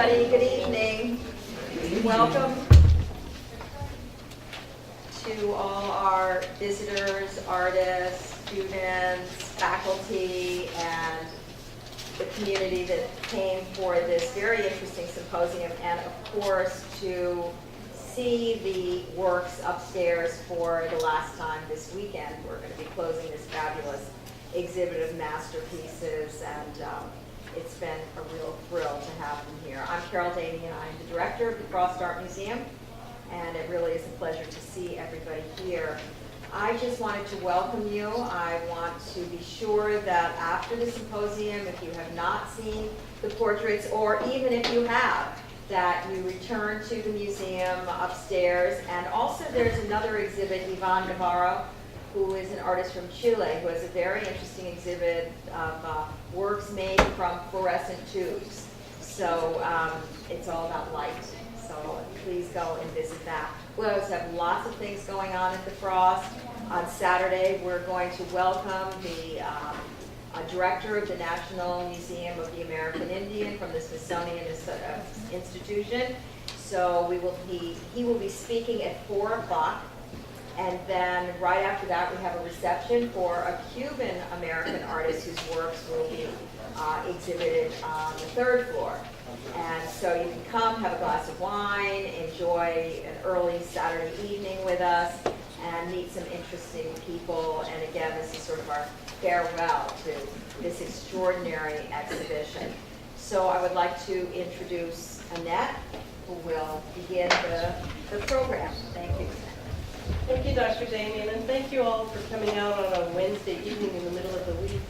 everybody. Good evening. Welcome to all our visitors, artists, students, faculty, and the community that came for this very interesting symposium, and of course to see the works upstairs for the last time this weekend. We're going to be closing this fabulous exhibit of masterpieces, and it's been a real thrill to have them here. I'm Carol Davey, and I'm the director of the Frost Art Museum, and it really is a pleasure to see everybody here. I just wanted to welcome you. I want to be sure that after the symposium, if you have not seen the portraits, or even if you have, that you return to the museum upstairs. And also there's another exhibit, Ivan Navarro, who is an artist from Chile, who has a very interesting exhibit of works made from fluorescent tubes. So it's all about light. So please go and visit that. We also have lots of things going on at the Frost. On Saturday, we're going to welcome the director of the National Museum of the American Indian from the Smithsonian Institution. So he will be speaking at 4 o'clock. And then right after that, we have a reception for a Cuban American artist whose works will be exhibited on the 3rd floor. And so you can come, have a glass of wine, enjoy an early Saturday evening with us, and meet some interesting people. And again, this is sort of our farewell to this extraordinary exhibition. So I would like to introduce Annette, who will begin the program. Thank you. Thank you, Dr. Damien, and thank you all for coming out on a Wednesday evening in the middle of the week.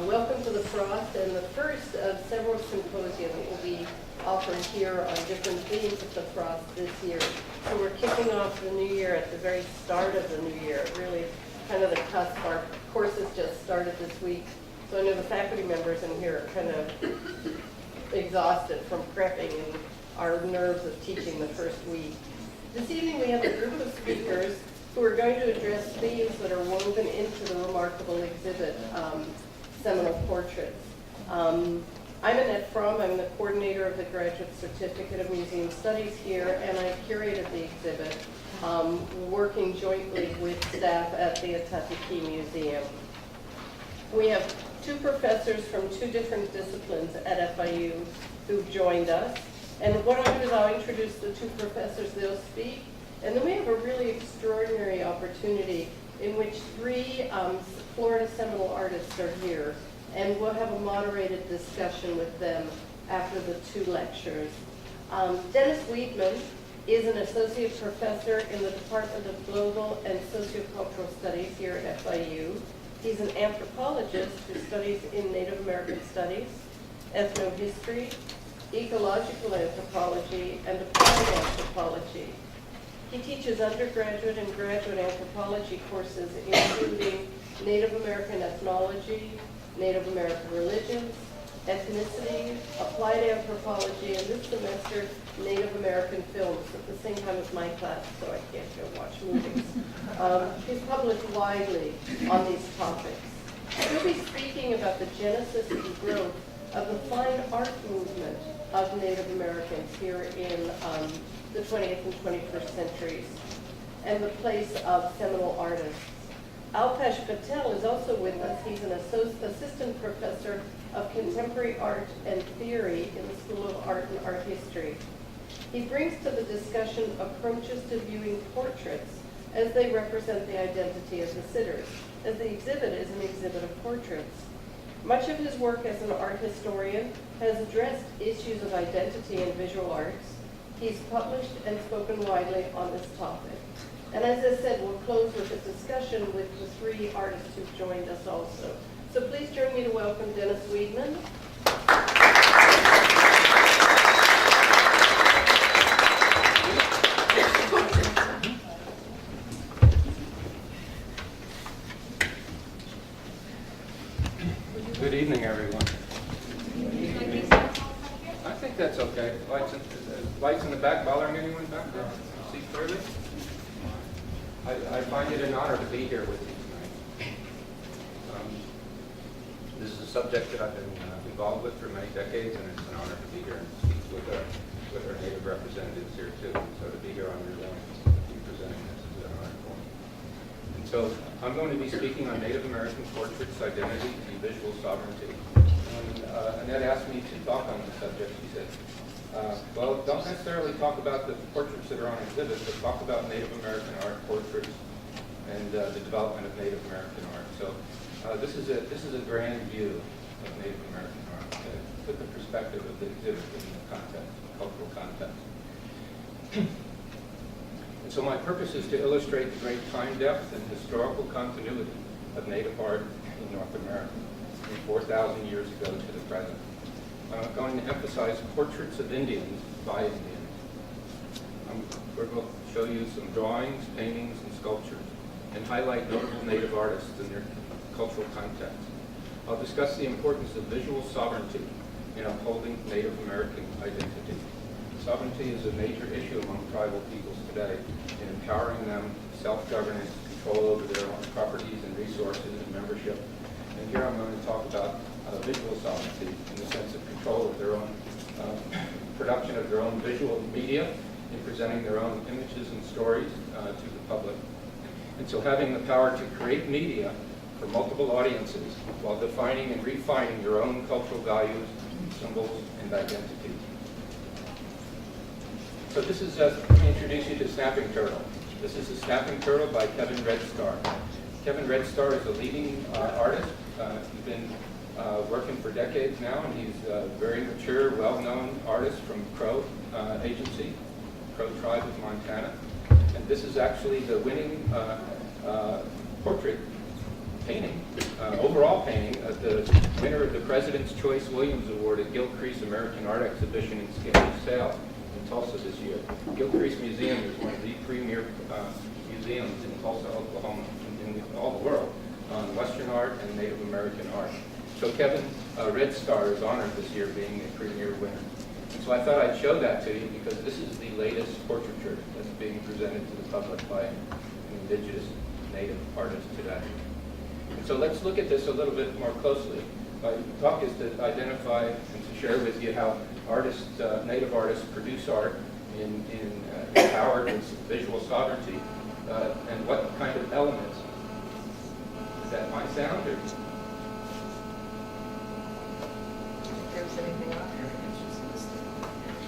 Welcome to the Frost, and the first of several symposia that will be offered here on different themes at the Frost this year. So we're kicking off the new year at the very start of the new year, really kind of the cusp. Our courses just started this week, so I know the faculty members in here are kind of exhausted from prepping and our nerves of teaching the first week. This evening we have a group of speakers who are going to address themes that are woven into the remarkable exhibit, Seminole Portraits. I'm Annette Fromm. I'm the coordinator of the Graduate Certificate of Museum Studies here, and I've curated the exhibit, working jointly with staff at the Atatürk Museum. We have 2 professors from 2 different disciplines at FIU who've joined us. And what I'll do is I'll introduce the 2 professors, they'll speak, and then we have a really extraordinary opportunity in which 3 Florida Seminole artists are here, and we'll have a moderated discussion with them after the 2 lectures. Dennis Weidman is an associate professor in the Department of Global and Sociocultural Studies here at FIU. He's an anthropologist who studies in Native American studies, ethnohistory, ecological anthropology, and applied anthropology. He teaches undergraduate and graduate anthropology courses including Native American ethnology, Native American religions, ethnicity, applied anthropology, and this semester, Native American films at the same time as my class, so I can't go watch movies. He's published widely on these topics. He'll be speaking about the genesis and growth of the fine art movement of Native Americans here in the 20th and 21st centuries, and the place of Seminole artists. Alpesh Patel is also with us. He's an assistant professor of contemporary art and theory in the School of Art and Art History. He brings to the discussion approaches to viewing portraits as they represent the identity of the sitters, as the exhibit is an exhibit of portraits. Much of his work as an art historian has addressed issues of identity in visual arts. He's published and spoken widely on this topic. And as I said, we'll close with a discussion with the 3 artists who've joined us also. So please join me to welcome Dennis Weidman. Good evening, everyone. I think that's okay. Lights in the back bothering anyone back there? See clearly? I find it an honor to be here with you tonight. This is subject that I've been involved with for many decades, and it's an honor to be here and speak with our Native representatives here too. So to be here on your land, to be presenting this is an honor for me. And so I'm going to be speaking on Native American portraits, identity, and visual sovereignty. And Annette asked me to talk on the subject. She said, well, don't necessarily talk about the portraits that are on exhibit, but talk about Native American art portraits and the development of Native American art. So this is a grand view of Native American art. Put the perspective of the exhibit in the context, cultural context. And so my purpose is to illustrate the great time depth and historical continuity of Native art in North America from 4,000 years ago to the present. I'm going to emphasize portraits of Indians by Indians. We're going to show you some drawings, paintings, and sculptures, and highlight notable Native artists and their cultural context. I'll discuss the importance of visual sovereignty in upholding Native American identity. Sovereignty is a major issue among tribal peoples today in empowering them self-governance, control over their own properties and resources and membership. And here I'm going to talk about visual sovereignty in the sense of control of their own production of their own visual media in presenting their own images and stories to the public. And so having the power to create media for multiple audiences while defining and refining your own cultural values, symbols, and identities. So this is, let me introduce you to Snapping Turtle. This is a Snapping Turtle by Kevin Redstar. Kevin Redstar is a leading artist. He's been working for decades now, and he's a very mature, well-known artist from Crow Agency, Crow Tribe of Montana. And this is actually the winning portrait painting, overall painting, the winner of the President's Choice Williams Award at Gilcrease American Art Exhibition in Scale Sale in Tulsa this year. Gilcrease Museum is one of the premier museums in Tulsa, Oklahoma, in all the world, on Western art and Native American art. So Kevin Redstar is honored this year being a premier winner. And so I thought I'd show that to you because this is the latest portraiture that's being presented to the public by an indigenous Native artist today. And so let's look at this a little bit more closely. My talk is to identify and to share with you how artists, Native artists produce art empowered with visual sovereignty and what kind of elements. Is that my sound or? If there's anything on there.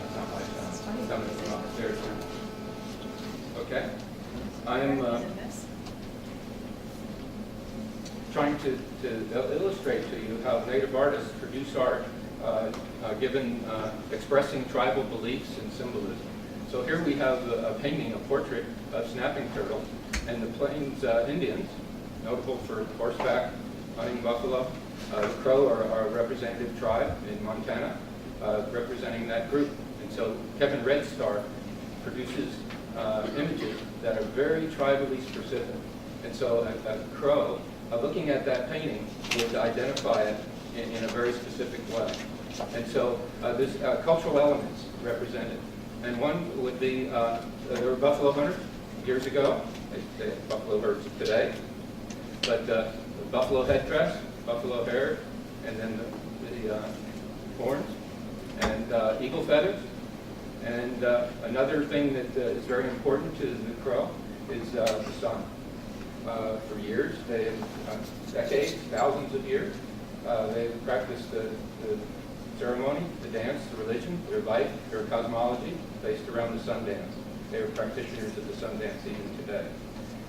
That's not my sound. It's coming from upstairs. Okay. I'm trying to illustrate to you how Native artists produce art expressing tribal beliefs and symbolism. So here we have a painting, a portrait of Snapping Turtle, and the Plains Indians, notable for horseback hunting buffalo. The Crow are a representative tribe in Montana, representing that group. And so Kevin Redstar produces images that are very tribally specific. And so a Crow, looking at that painting, would identify it in a very specific way. And so there's cultural elements represented. And one would be, there were buffalo hunters years ago. They have buffalo herds today. But the buffalo headdress, buffalo hair, and then the horns, and eagle feathers. And another thing that is very important to the Crow is the sun. For years, decades, thousands of years, they've practiced the ceremony, the dance, the religion, their life, their cosmology based around the sun dance. They are practitioners of the sun dance even today.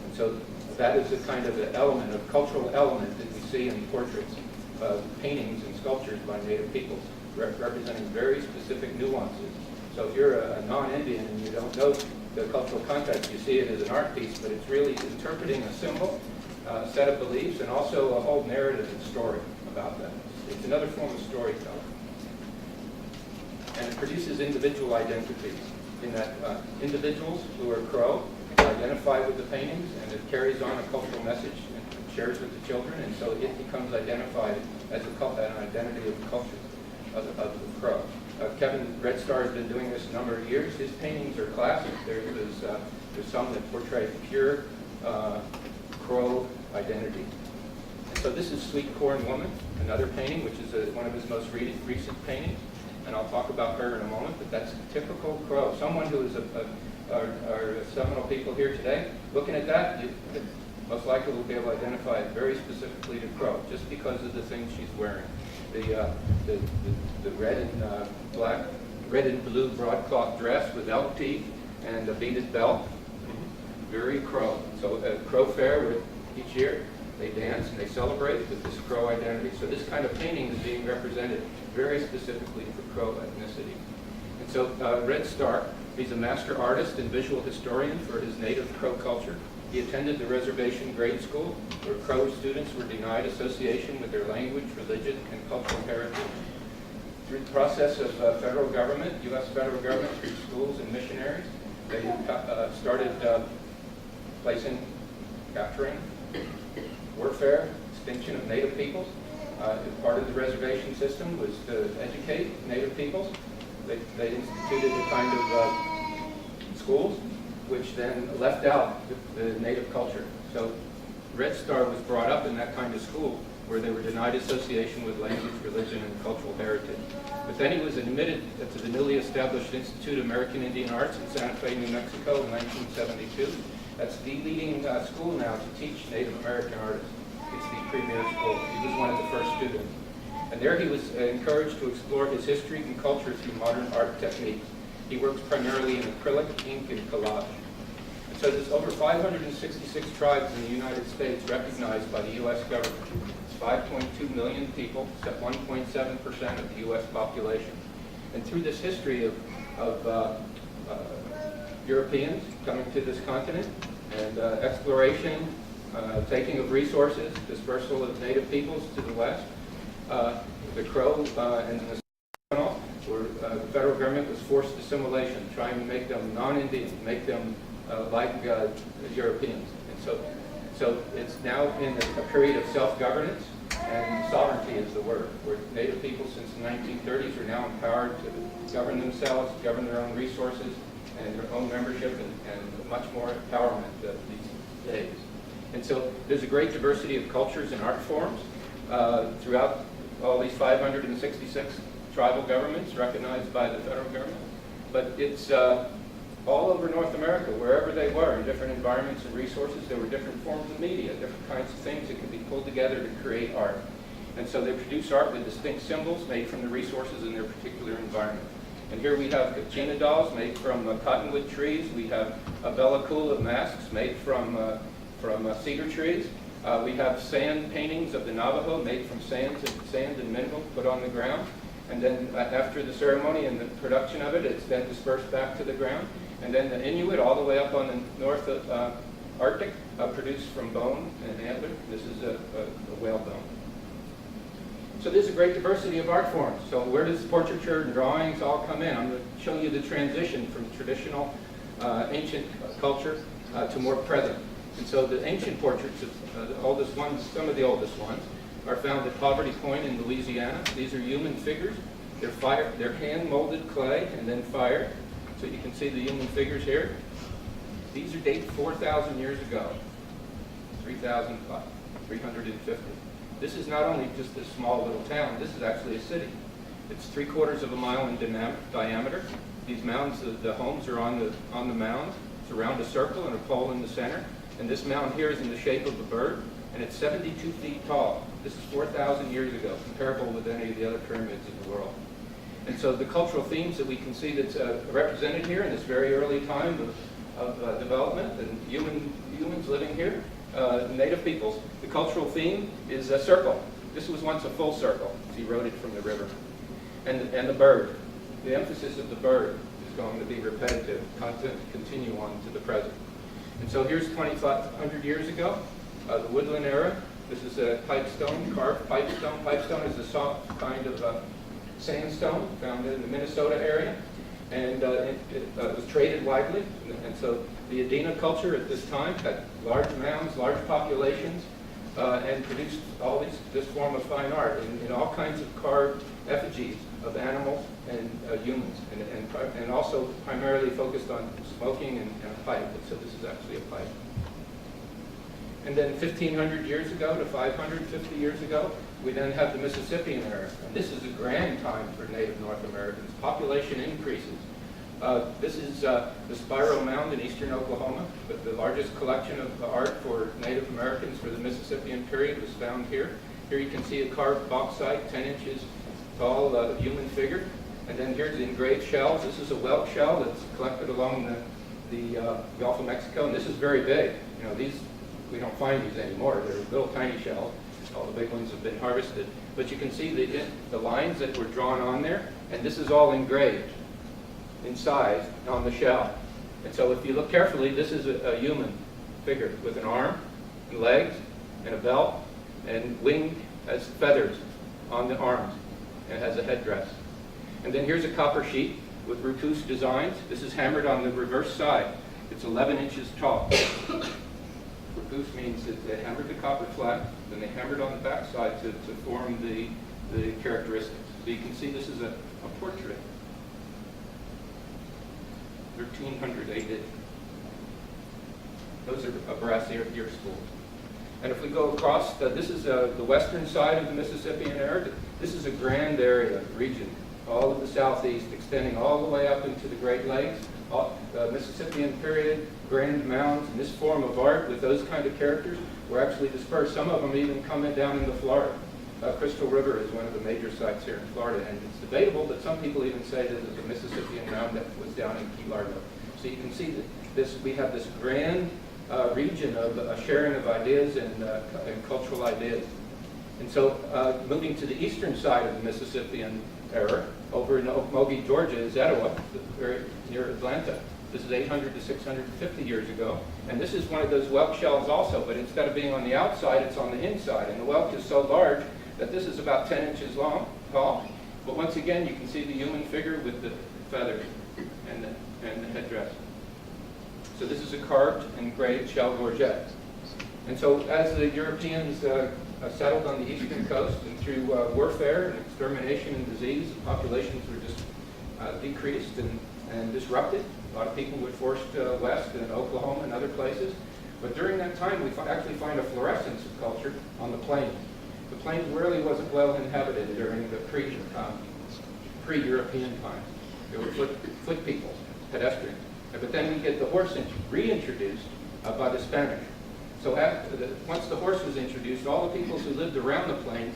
And so that is a kind of an element, a cultural element that we see in portraits, paintings and sculptures by Native peoples, representing very specific nuances. So if you're a non-Indian and you don't know the cultural context, you see it as an art piece, but it's really interpreting a symbol, a set of beliefs, and also a whole narrative and story about that. It's another form of storytelling. And it produces individual identities in that individuals who are Crow identify with the paintings, and it carries on a cultural message and shares with the children, and so it becomes identified as an identity of the culture of the Crow. Kevin Redstar has been doing this a number of years. His paintings are classic. There's some that portray pure Crow identity. And so this is Sweet Corn Woman, another painting, which is one of his most recent paintings. And I'll talk about her in a moment, but that's a typical Crow. Someone who is our Seminole people here today, looking at that, you most likely will be able to identify it very specifically to Crow, just because of the things she's wearing. The red and black, red and blue broadcloth dress with elk teeth and a beaded belt, very Crow. So Crow Fair, where each year they dance and they celebrate with this Crow identity. So this kind of painting is being represented very specifically for Crow ethnicity. And so Red Star, he's a master artist and visual historian for his native Crow culture. He attended the reservation grade school, where Crow students were denied association with their language, religion, and cultural heritage. Through the process of federal government, U.S. federal government, through schools and missionaries, they started placing, capturing, warfare, extinction of Native peoples. Part of the reservation system was to educate Native peoples. They instituted a kind of schools which then left out the Native culture. So Red Star was brought up in that kind of school where they were denied association with language, religion, and cultural heritage. But then he was admitted to the newly established Institute of American Indian Arts in Santa Fe, New Mexico in 1972. That's the leading school now to teach Native American artists. It's the premier school. He was one of the first students. And there he was encouraged to explore his history and culture through modern art techniques. He works primarily in acrylic, ink, and collage. And so there's over 566 tribes in the United States recognized by the U.S. government. It's 5.2 million people, except 1.7% of the U.S. population. And through this history of Europeans coming to this continent and exploration, taking of resources, dispersal of Native peoples to the west, the Crow and the Seminole, where the federal government was forced assimilation, trying to make them non-Indian, make them like Europeans. And so it's now in a period of self-governance, and sovereignty is the word, where Native people since the 1930s are now empowered to govern themselves, govern their own resources, and their own membership, and much more empowerment these days. And so there's a great diversity of cultures and art forms throughout all these 566 tribal governments recognized by the federal government. But it's all over North America, wherever they were, in different environments and resources, there were different forms of media, different kinds of things that could be pulled together to create art. And so they produce art with distinct symbols made from the resources in their particular environment. And here we have Kachina dolls made from cottonwood trees. We have Bella Coola masks made from cedar trees. We have sand paintings of the Navajo made from sand and mineral put on the ground. And then after the ceremony and the production of it, it's then dispersed back to the ground. And then the Inuit, all the way up on the North Arctic, produced from bone and antler. This is a whale bone. So there's a great diversity of art forms. So where does portraiture and drawings all come in? I'm going to show you the transition from traditional ancient culture to more present. And so the ancient portraits, the oldest ones, some of the oldest ones, are found at Poverty Point in Louisiana. These are human figures. They're hand-molded clay and then fired. So you can see the human figures here. These are dated 4,000 years ago, 350. This is not only just a small little town, this is actually a city. It's 3/4 of a mile in diameter. These mounds, the homes are on the mounds. It's around a circle and a pole in the center. And this mound here is in the shape of a bird, and it's 72 feet tall. This is 4,000 years ago, comparable with any of the other pyramids in the world. And so the cultural themes that we can see that's represented here in this very early time of development and humans living here, Native peoples, the cultural theme is a circle. This was once a full circle. It's eroded from the river. And the bird. The emphasis of the bird is going to be repetitive, continue on to the present. And so here's 2,500 years ago, the woodland era. This is a pipestone, carved pipestone. Pipestone is a soft kind of sandstone found in the Minnesota area, and it was traded widely. And so the Adena culture at this time had large mounds, large populations, and produced this form of fine art in all kinds of carved effigies of animals and humans, and also primarily focused on smoking and a pipe. And so this is actually a pipe. And then 1,500 years ago to 550 years ago, we then have the Mississippian era. And this is a grand time for Native North Americans. Population increases. This is the Spiral Mound in eastern Oklahoma, but the largest collection of art for Native Americans for the Mississippian period was found here. Here you can see a carved bauxite, 10 inches tall human figure. And then here's the engraved shells. This is a whelk shell that's collected along the Gulf of Mexico, and this is very big. You know, these, we don't find these anymore. They're little tiny shells. All the big ones have been harvested. But you can see the lines that were drawn on there, and this is all engraved in size on the shell. And so if you look carefully, this is a human figure with an arm and legs and a belt and wing as feathers on the arms, and has a headdress. And then here's a copper sheet with Rupus designs. This is hammered on the reverse side. It's 11 inches tall. Rupus means that they hammered the copper flat, then they hammered on the back side to form the characteristics. So you can see this is a portrait. 1300 AD. Those are brass ear spools. And if we go across, this is the western side of the Mississippian era. This is a grand area, region, all of the southeast, extending all the way up into the Great Lakes. Mississippian period, grand mounds, and this form of art with those kind of characters were actually dispersed. Some of them even coming down into Florida. Crystal River is one of the major sites here in Florida, and it's debatable, but some people even say that it's a Mississippian mound that was down in Key Largo. So you can see that we have this grand region of sharing of ideas and cultural ideas. And so moving to the eastern side of the Mississippian era, over in Okmulgee, Georgia, is Etowah, very near Atlanta. This is 800 to 650 years ago. And this is one of those whelk shells also, but instead of being on the outside, it's on the inside. And the whelk is so large that this is about 10 inches tall. But once again, you can see the human figure with the feathers and the headdress. So this is a carved and engraved shell gorget. And so as the Europeans settled on the eastern coast, and through warfare and extermination and disease, the populations were just decreased and disrupted. A lot of people were forced west in Oklahoma and other places. But during that time, we actually find a fluorescence of culture on the plains. The plains really wasn't well inhabited during the pre-European times. There were foot people, pedestrians. But then we get the horse reintroduced by the Spanish. So once the horse was introduced, all the peoples who lived around the plains,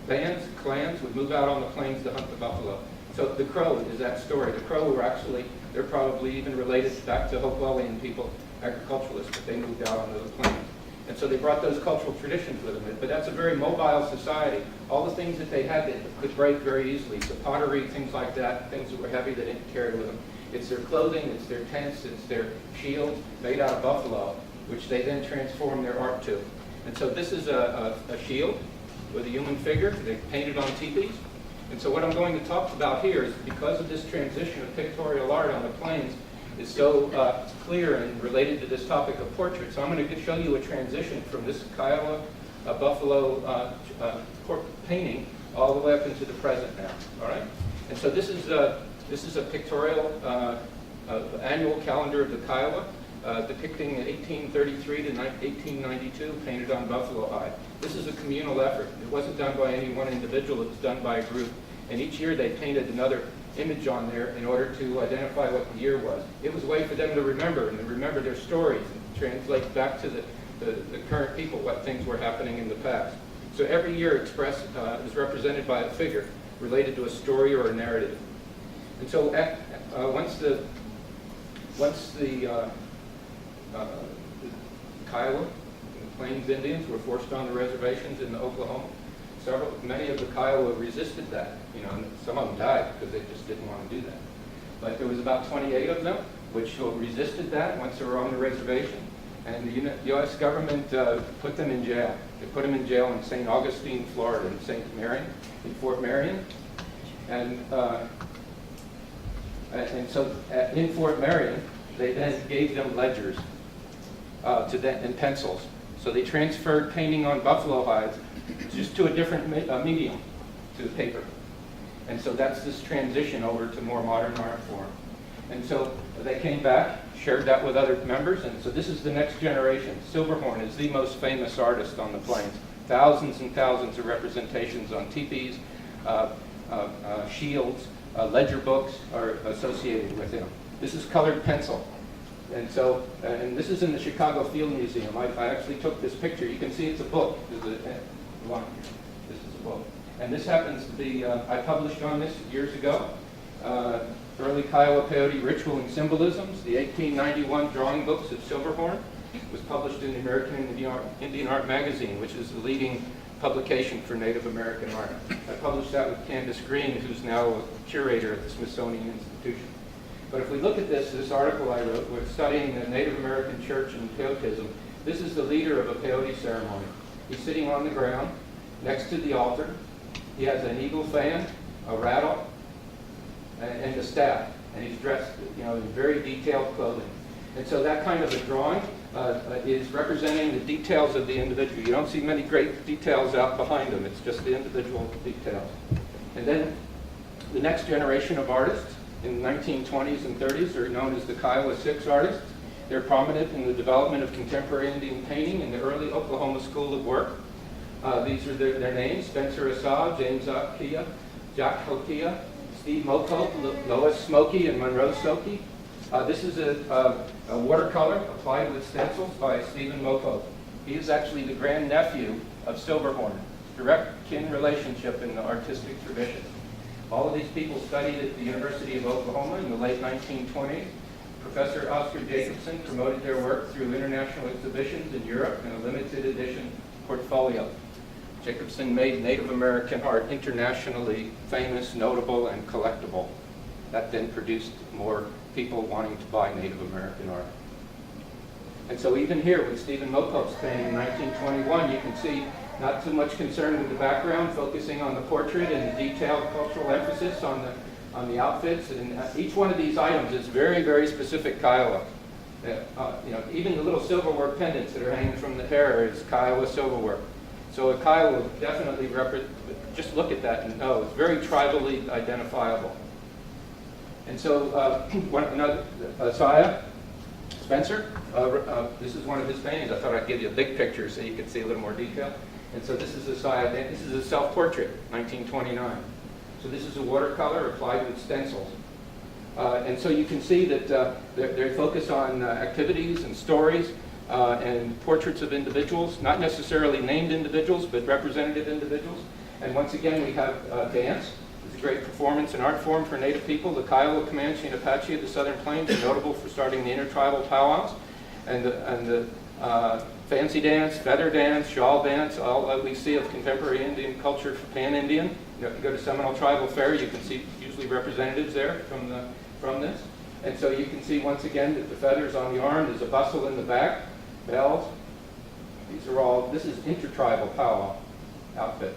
bands, clans, would move out on the plains to hunt the buffalo. So the Crow is that story. The Crow were actually, they're probably even related back to Hopewellian people, agriculturalists, but they moved out onto the plains. And so they brought those cultural traditions with them. But that's a very mobile society. All the things that they had that could break very easily. So pottery, things like that, things that were heavy they didn't carry with them. It's their clothing, it's their tents, it's their shields made out of buffalo, which they then transform their art to. And so this is a shield with a human figure. They painted on teepees. And so what I'm going to talk about here is because of this transition of pictorial art on the plains is so clear and related to this topic of portraits. So I'm going to show you a transition from this Kiowa buffalo painting all the way up into the present now. All right. And so this is a pictorial annual calendar of the Kiowa depicting 1833 to 1892, painted on buffalo hide. This is a communal effort. It wasn't done by any one individual. It was done by a group. And each year they painted another image on there in order to identify what the year was. It was a way for them to remember and to remember their stories and translate back to the current people what things were happening in the past. So every year is represented by a figure related to a story or a narrative. And so once the Kiowa and the Plains Indians were forced on the reservations in Oklahoma, many of the Kiowa resisted that. And some of them died because they just didn't want to do that. But there was about 28 of them which resisted that once they were on the reservation. And the U.S. government put them in jail. They put them in jail in St. Augustine, Florida, in Fort Marion. And so in Fort Marion, they then gave them ledgers and pencils. So they transferred painting on buffalo hides just to a different medium, to paper. And so that's this transition over to more modern art form. And so they came back, shared that with other members, and so this is the next generation. Silverhorn is the most famous artist on the plains. Thousands and thousands of representations on teepees, shields, ledger books are associated with him. This is colored pencil. And so, and this is in the Chicago Field Museum. I actually took this picture. You can see it's a book. This is a book. And this happens to be, I published on this years ago. Early Kiowa Peyote Ritual and Symbolisms, the 1891 drawing books of Silverhorn, was published in the American Indian Art Magazine, which is the leading publication for Native American art. I published that with Candace Green, who's now a curator at the Smithsonian Institution. But if we look at this article I wrote, we're studying the Native American church and peyotism. This is the leader of a peyote ceremony. He's sitting on the ground next to the altar. He has an eagle fan, a rattle, and a staff. And he's dressed, in very detailed clothing. And so that kind of a drawing is representing the details of the individual. You don't see many great details out behind them. It's just the individual details. And then the next generation of artists in the 1920s and 30s are known as the Kiowa Six artists. They're prominent in the development of contemporary Indian painting in the early Oklahoma School of Work. These are their names: Spencer Assad, James Akia, Jack Hokia, Steve Mokope, Lois Smokey, and Monroe Soki. This is a watercolor applied with stencils by Stephen Mokope. He is actually the grandnephew of Silverhorn, direct kin relationship in the artistic tradition. All of these people studied at the University of Oklahoma in the late 1920s. Professor Oscar Jacobson promoted their work through international exhibitions in Europe and a limited edition portfolio. Jacobson made Native American art internationally famous, notable, and collectible. That then produced more people wanting to buy Native American art. And so even here with Stephen Mokope's painting in 1921, you can see not too much concern with the background, focusing on the portrait and the detailed cultural emphasis on the outfits. And each one of these items is very, very specific Kiowa. Even the little silverware pendants that are hanging from the hair is Kiowa silverware. So a Kiowa would definitely just look at that and know it's very tribally identifiable. And so another Saya Spencer, this is one of his paintings. I thought I'd give you a big picture so you could see a little more detail. And so this is a Saya, this is a self-portrait, 1929. So this is a watercolor applied with stencils. And so you can see that they're focused on activities and stories and portraits of individuals, not necessarily named individuals, but representative individuals. And once again, we have dance. It's a great performance and art form for Native people. The Kiowa, Comanche, and Apache of the Southern Plains are notable for starting the intertribal powwows. And the fancy dance, feather dance, shawl dance, all that we see of contemporary Indian culture for Pan-Indian. If you go to Seminole Tribal Fair, you can see usually representatives there from this. And so you can see once again that the feathers on the arm, there's a bustle in the back, bells. This is intertribal powwow outfit.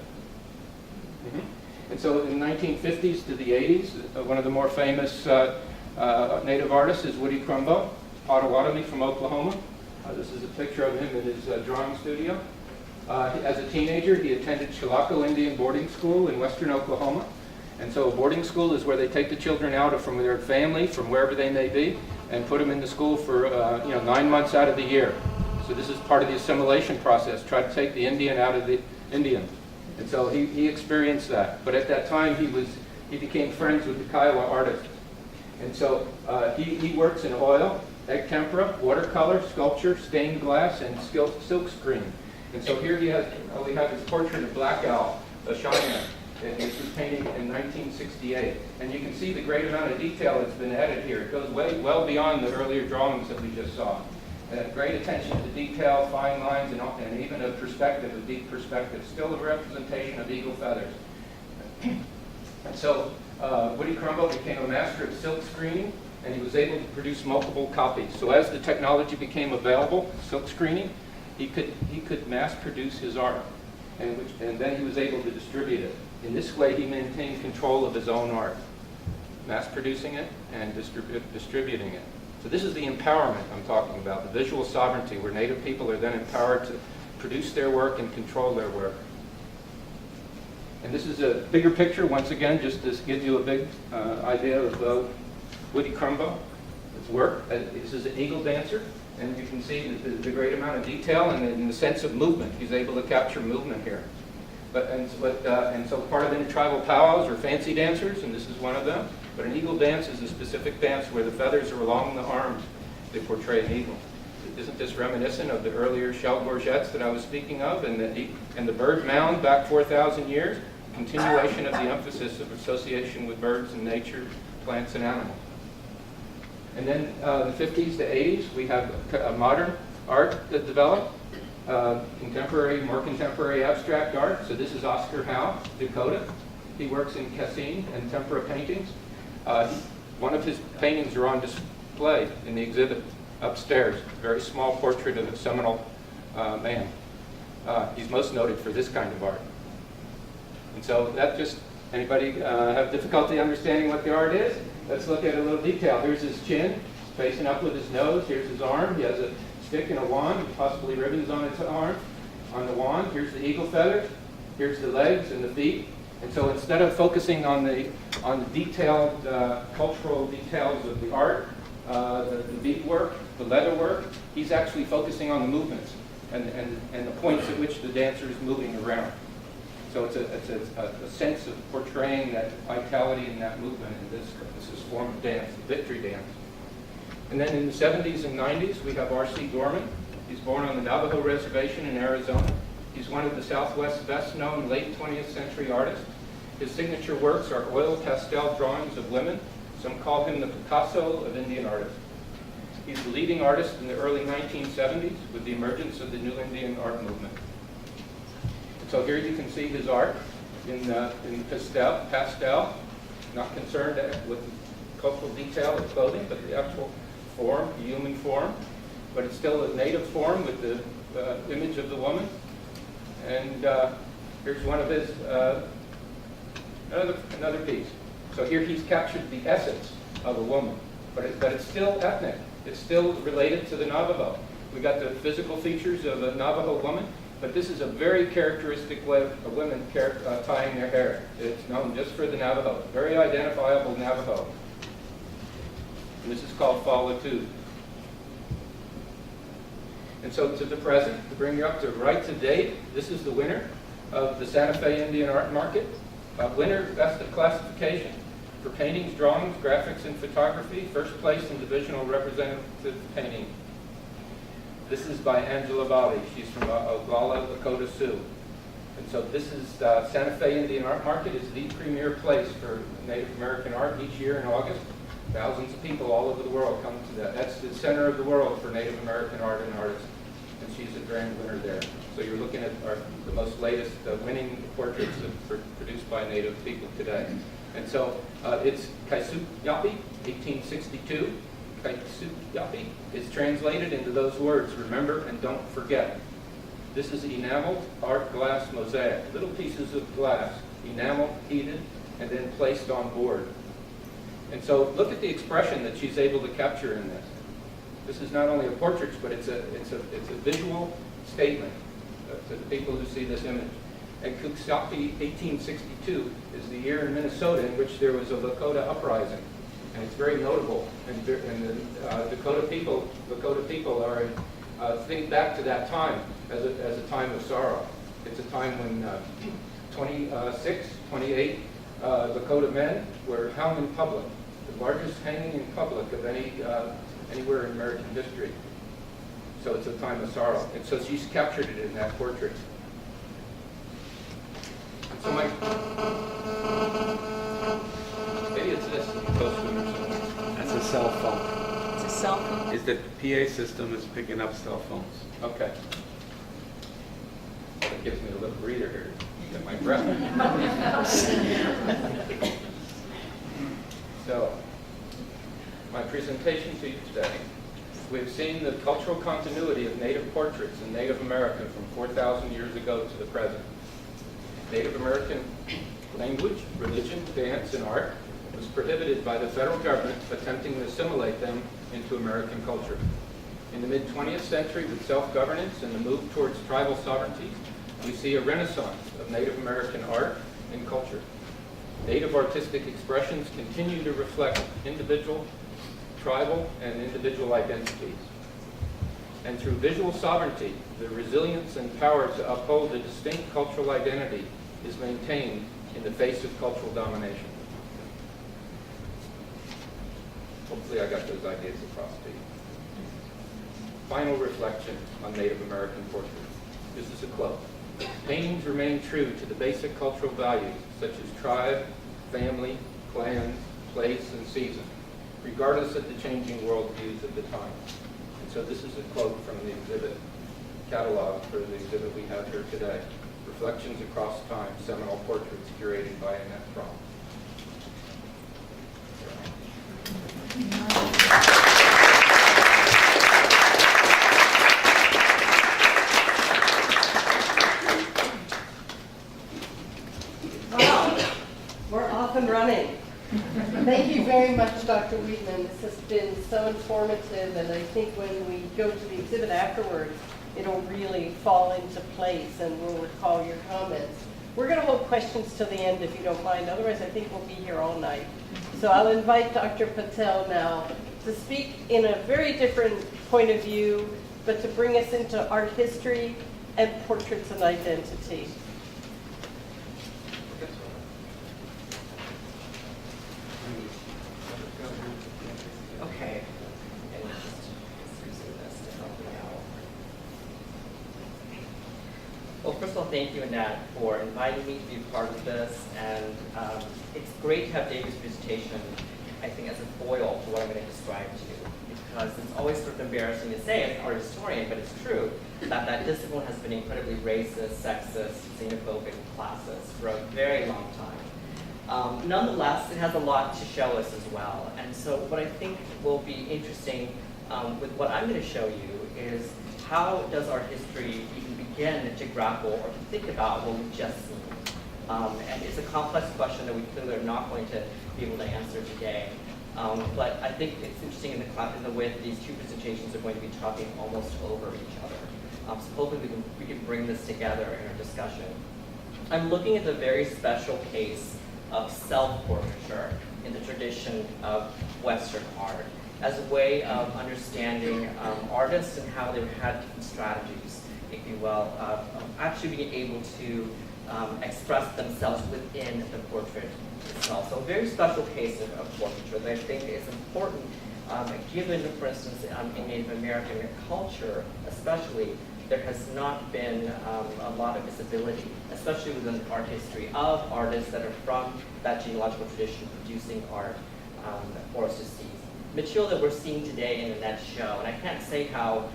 And so in the 1950s to the 80s, one of the more famous Native artists is Woody Crumbo, Potawatomi from Oklahoma. This is a picture of him in his drawing studio. As a teenager, he attended Chilocco Indian Boarding School in western Oklahoma. And so a boarding school is where they take the children out from their family, from wherever they may be, and put them into school for 9 months out of the year. So this is part of the assimilation process, try to take the Indian out of the Indian. And so he experienced that. But at that time, he became friends with the Kiowa artists. And so he works in oil, egg tempera, watercolor, sculpture, stained glass, and silk screen. And so here we have his portrait of Black Owl, a Cheyenne. And this was painted in 1968. And you can see the great amount of detail that's been added here. It goes well beyond the earlier drawings that we just saw. Great attention to detail, fine lines, and even a perspective, a deep perspective. Still a representation of eagle feathers. And so Woody Crumbo became a master of silk screening, and he was able to produce multiple copies. So as the technology became available, silk screening, he could mass produce his art, and then he was able to distribute it. In this way, he maintained control of his own art, mass producing it and distributing it. So this is the empowerment I'm talking about, the visual sovereignty, where Native people are then empowered to produce their work and control their work. And this is a bigger picture, once again, just to give you a big idea of Woody Crumbo, his work. This is an eagle dancer, and you can see the great amount of detail and the sense of movement. He's able to capture movement here. And so part of intertribal powwows are fancy dancers, and this is one of them. But an eagle dance is a specific dance where the feathers are along the arms. They portray an eagle. Isn't this reminiscent of the earlier shell gorgets that I was speaking of, and the bird mound back 4,000 years? Continuation of the emphasis of association with birds and nature, plants and animals. And then the 50s to 80s, we have modern art that developed. More contemporary abstract art. So this is Oscar Howe, Dakota. He works in Cassine and tempera paintings. One of his paintings are on display in the exhibit upstairs. A very small portrait of a Seminole man. He's most noted for this kind of art. And so that just, anybody have difficulty understanding what the art is? Let's look at a little detail. Here's his chin, facing up with his nose. Here's his arm. He has a stick and a wand, possibly ribbons on its arm, on the wand. Here's the eagle feathers. Here's the legs and the feet. And so instead of focusing on the detailed cultural details of the art, the beadwork, the leather work, he's actually focusing on the movements and the points at which the dancer is moving around. So it's a sense of portraying that vitality and that movement in this form of dance, the victory dance. And then in the 70s and 90s, we have R.C. Gorman. He's born on the Navajo Reservation in Arizona. He's one of the Southwest's best-known late 20th century artists. His signature works are oil pastel drawings of women. Some call him the Picasso of Indian artists. He's the leading artist in the early 1970s with the emergence of the New Indian art movement. So here you can see his art in pastel, not concerned with cultural detail of clothing, but the actual form, the human form, but it's still a native form with the image of the woman. And here's one of his, another piece. So here he's captured the essence of a woman, but it's still ethnic. It's still related to the Navajo. We got the physical features of a Navajo woman, but this is a very characteristic way of women tying their hair. It's known just for the Navajo, very identifiable Navajo. And this is called Folitude. And so to the present, to bring you up to right to date, this is the winner of the Santa Fe Indian Art Market. Winner, best of classification for paintings, drawings, graphics, and photography. First place in divisional representative painting. This is by Angela Bali. She's from Oglala, Lakota Sioux. And so this is Santa Fe Indian Art Market is the premier place for Native American art each year in August. Thousands of people all over the world come to that. That's the center of the world for Native American art and artists. And she's a grand winner there. So you're looking at the most latest winning portraits produced by Native people today. And so it's Kaisut Yapi, 1862. Kaisut Yapi is translated into those words, remember and don't forget. This is enameled art glass mosaic, little pieces of glass, enameled, heated, and then placed on board. And so look at the expression that she's able to capture in this. This is not only a portrait, but it's a visual statement to the people who see this image. And Kuksaki 1862 is the year in Minnesota in which there was a Lakota uprising. And it's very notable. And the Lakota people are, think back to that time as a time of sorrow. It's a time when 28 Lakota men were hung in public, the largest hanging in public of anywhere in American history. So it's a time of sorrow. And so she's captured it in that portrait. And so maybe it's this close to it or something. That's a cell phone. It's a cell phone. Is that the PA system is picking up cell phones. Okay. That gives me a little breather here to get my breath. So, my presentation to you today, we've seen the cultural continuity of Native portraits in Native America from 4,000 years ago to the present. Native American language, religion, dance, and art was prohibited by the federal government attempting to assimilate them into American culture. In the mid-20th century, with self-governance and the move towards tribal sovereignty, we see a renaissance of Native American art and culture. Native artistic expressions continue to reflect individual, tribal, and individual identities. And through visual sovereignty, the resilience and power to uphold a distinct cultural identity is maintained in the face of cultural domination. Hopefully I got those ideas across to you. Final reflection on Native American portraiture. This is a quote. Paintings remain true to the basic cultural values such as tribe, family, clan, place, and season, regardless of the changing worldviews of the time. And so this is a quote from the exhibit catalog for the exhibit we have here today, Reflections Across Time, Seminole Portraits, curated by Annette Fromm. Wow, we're off and running. Thank you very much, Dr. Weidman. This has been so informative, and I think when we go to the exhibit afterwards, it'll really fall into place, and we'll recall your comments. We're going to hold questions till the end, if you don't mind. Otherwise, I think we'll be here all night. So I'll invite Dr. Patel now to speak in a very different point of view, but to bring us into art history and portraits and identity. Okay. And just using this to help me out. Well, first of all, thank you, Annette, for inviting me to be part of this. And it's great to have David's presentation, I think, as a foil to what I'm going to describe to you. Because it's always sort of embarrassing to say as an art historian, but it's true, that discipline has been incredibly racist, sexist, xenophobic, classist for a very long time. Nonetheless, it has a lot to show us as well. And so what I think will be interesting with what I'm going to show you is how does our history even begin to grapple or to think about what we've just seen. And it's a complex question that we clearly are not going to be able to answer today. But I think it's interesting in the way that these two presentations are going to be talking almost over each other. So hopefully we can bring this together in our discussion. I'm looking at the very special case of self-portraiture in the tradition of Western art as a way of understanding artists and how they've had different strategies, if you will, of actually being able to express themselves within the portrait itself. So a very special case of portraiture that I think is important, given, for instance, in Native American culture, especially, there has not been a lot of visibility, especially within art history, of artists that are from that genealogical tradition producing art for us to see. Material that we're seeing today in the net show, and I can't say how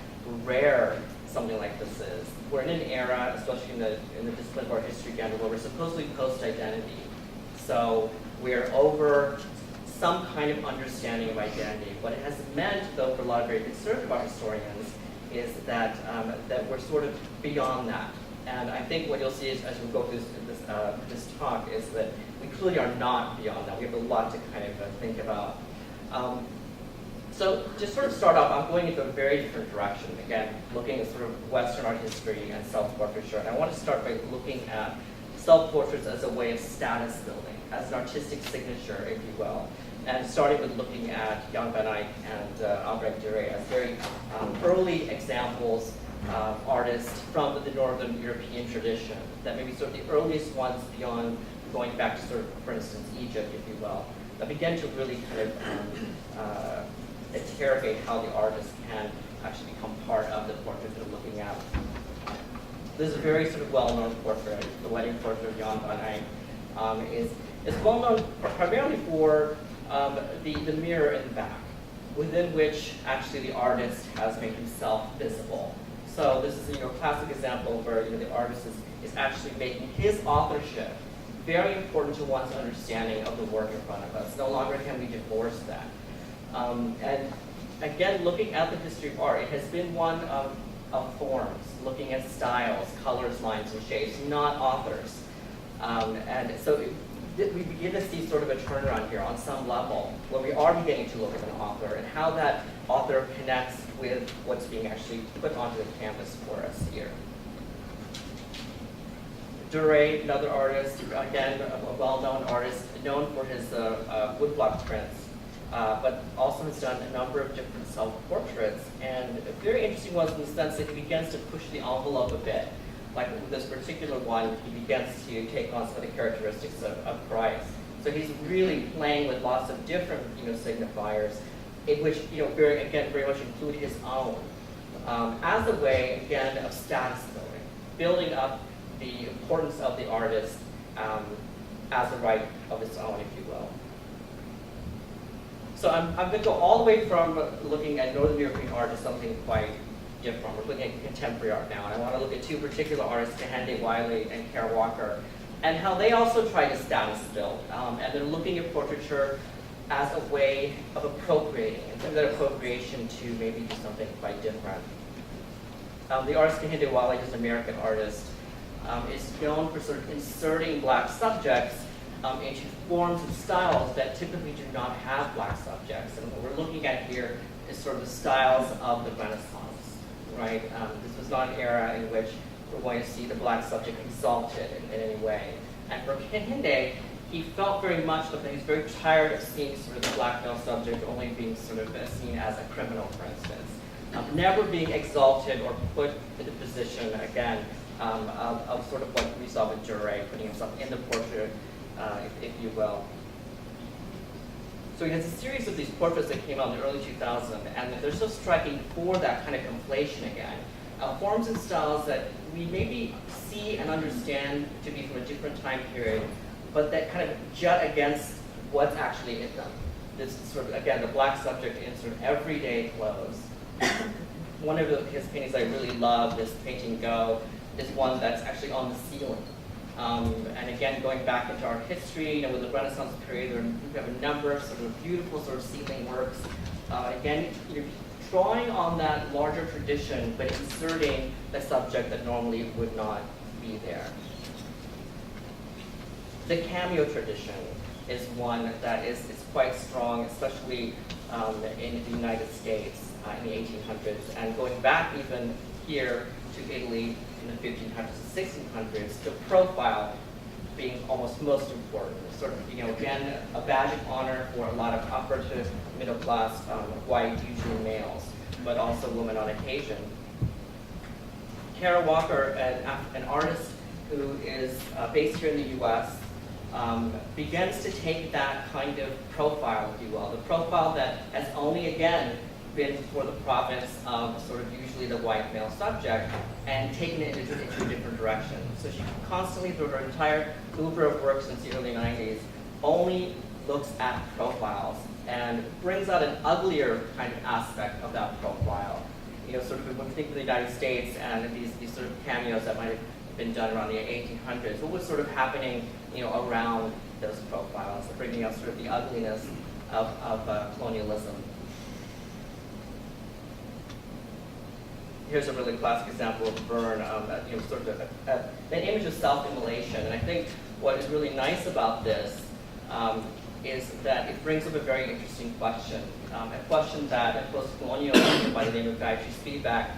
rare something like this is. We're in an era, especially in the discipline of art history again, where we're supposedly post-identity. So we're over some kind of understanding of identity. What it has meant, though, for a lot of very conservative art historians, is that that we're sort of beyond that. And I think what you'll see as we go through this talk is that we clearly are not beyond that. We have a lot to kind of think about. So just sort of start off, I'm going into a very different direction. Again, looking at sort of Western art history and self-portraiture. And I want to start by looking at self-portraits as a way of status building, as an artistic signature, if you will. And starting with looking at Jan van Eyck and Albrecht Dürer as very early examples of artists from the Northern European tradition, that maybe sort of the earliest ones beyond going back to sort of, for instance, Egypt, if you will, that began to really kind of interrogate how the artist can actually become part of the portrait they're looking at. This is a very sort of well-known portrait, the wedding portrait of Jan van Eyck. Is well known primarily for the mirror in the back, within which actually the artist has made himself visible. So this is a classic example where the artist is actually making his authorship very important to one's understanding of the work in front of us. No longer can we divorce that. And again, looking at the history of art, it has been one of forms, looking at styles, colors, lines, and shapes, not authors. And so we begin to see sort of a turnaround here on some level, where we are beginning to look at an author and how that author connects with what's being actually put onto the canvas for us here. Duray, another artist, again, a well-known artist, known for his woodblock prints, but also has done a number of different self-portraits. And very interesting was in the sense that he begins to push the envelope a bit. Like with this particular one, he begins to take on some of the characteristics of Christ. So he's really playing with lots of different, signifiers, in which, very much include his own, as a way, again, of status building up the importance of the artist as a right of its own, if you will. So I'm going to go all the way from looking at Northern European art to something quite different. We're looking at contemporary art now, and I want to look at two particular artists, Kahinde Wiley and Kara Walker, and how they also try to status build. And they're looking at portraiture as a way of appropriating, and through that appropriation to maybe do something quite different. The artist Kahinde Wiley, who's an American artist, is known for sort of inserting black subjects into forms and styles that typically do not have black subjects. And what we're looking at here is sort of the styles of the Renaissance, right? This was not an era in which we're going to see the black subject exalted in any way. And for Kahinde, he felt very much that he was very tired of seeing sort of the black male subject only being sort of seen as a criminal, for instance. Never being exalted or put in the position, again, of sort of what we saw with Duray, putting himself in the portrait, if you will. So he has a series of these portraits that came out in the early 2000s, and they're so striking for that kind of conflation again. Forms and styles that we maybe see and understand to be from a different time period, but that kind of jut against what's actually in them. This sort of, again, the black subject in sort of everyday clothes. One of his paintings I really love, this painting Go, is one that's actually on the ceiling. And again, going back into our history, with the Renaissance period, we have a number of sort of beautiful sort of ceiling works. Again, you're drawing on that larger tradition, but inserting the subject that normally would not be there. The cameo tradition is one that is quite strong, especially in the United States in the 1800s, and going back even here to Italy in the 1500s and 1600s, the profile being almost most important. Sort of, again, a badge of honor for a lot of upper to middle class white, usually males, but also women on occasion. Kara Walker, an artist who is based here in the U.S., begins to take that kind of profile, if you will, the profile that has only, again, been for the province of sort of usually the white male subject, and taken it into a different direction. So she constantly, through her entire oeuvre of work since the early 90s, only looks at profiles and brings out an uglier kind of aspect of that profile. Sort of when we think of the United States and these sort of cameos that might have been done around the 1800s, what was sort of happening, around those profiles, bringing out sort of the ugliness of colonialism. Here's a really classic example of Byrne, sort of an image of self-immolation. And I think what is really nice about this is that it brings up a very interesting question. A question that a post-colonial by the name of Gayatri Spivak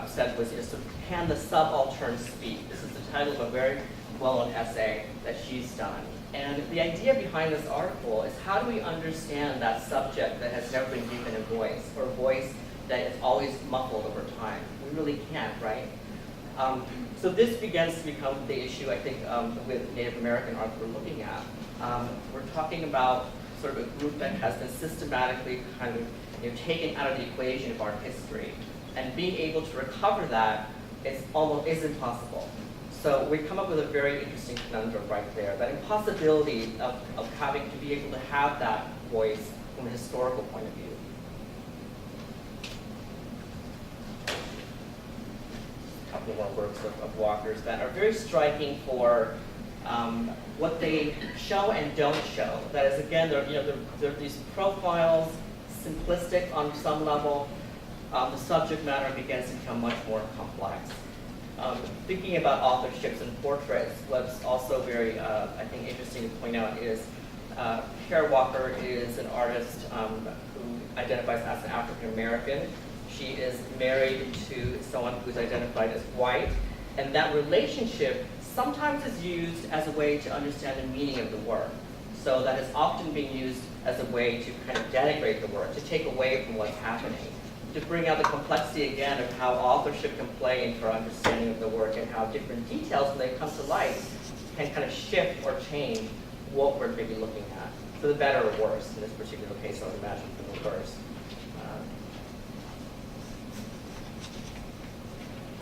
said was, sort of, can the subaltern speak? This is the title of a very well-known essay that she's done. And the idea behind this article is, how do we understand that subject that has never been given a voice, or a voice that is always muffled over time? We really can't, right? So this begins to become the issue, I think, with Native American art that we're looking at. We're talking about sort of a group that has been systematically kind of taken out of the equation of art history. And being able to recover that is impossible. So we come up with a very interesting conundrum right there, that impossibility of having to be able to have that voice from a historical point of view. A couple more works of Walker's that are very striking for what they show and don't show. That is, again, they're these profiles, simplistic on some level. The subject matter begins to become much more complex. Thinking about authorships and portraits, what's also very, I think, interesting to point out is Kara Walker is an artist who identifies as an African American. She is married to someone who's identified as white, and that relationship sometimes is used as a way to understand the meaning of the work. So that is often being used as a way to kind of denigrate the work, to take away from what's happening, to bring out the complexity again of how authorship can play into our understanding of the work and how different details, when they come to light, can kind of shift or change what we're maybe looking at, for the better or worse. In this particular case, I would imagine for the worse.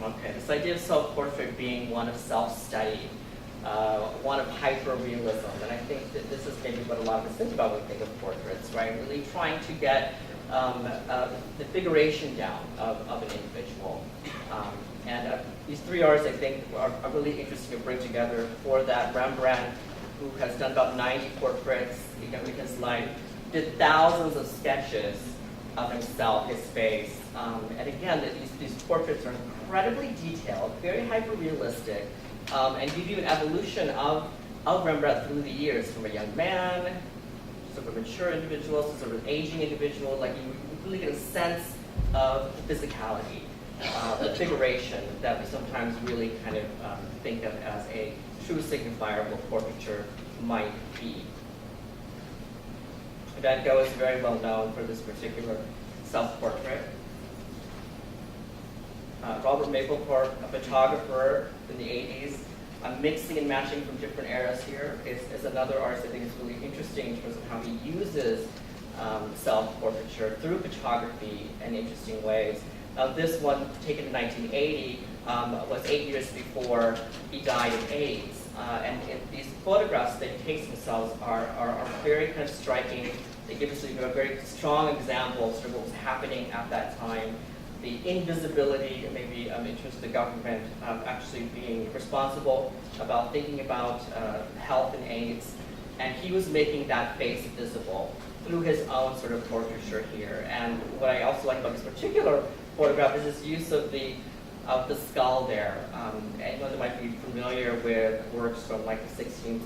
Okay, this idea of self-portrait being one of self-study, one of hyper-realism, and I think that this is maybe what a lot of us think about when we think of portraits, right? Really trying to get the figuration down of an individual. These three artists, I think, are really interesting to bring together. For that, Rembrandt, who has done about 90 portraits in his life, did thousands of sketches of himself, his face. And again, these portraits are incredibly detailed, very hyper-realistic, and give you an evolution of Rembrandt through the years, from a young man, sort of a mature individual, to sort of an aging individual. Like, you really get a sense of the physicality, the figuration that we sometimes really kind of think of as a true signifier of what portraiture might be. Van Gogh is very well known for this particular self-portrait. Robert Mapplethorpe, a photographer in the 80s, mixing and matching from different eras here, is another artist I think is really interesting in terms of how he uses self-portraiture through photography in interesting ways. This one, taken in 1980, was 8 years before he died of AIDS. These photographs that he takes themselves are very kind of striking. They give us a very strong example of sort of what was happening at that time. The invisibility, maybe in terms of the government actually being responsible about thinking about health and AIDS. And he was making that face visible through his own sort of portraiture here. And what I also like about this particular photograph is his use of the skull there. Anyone that might be familiar with works from like the 1600s,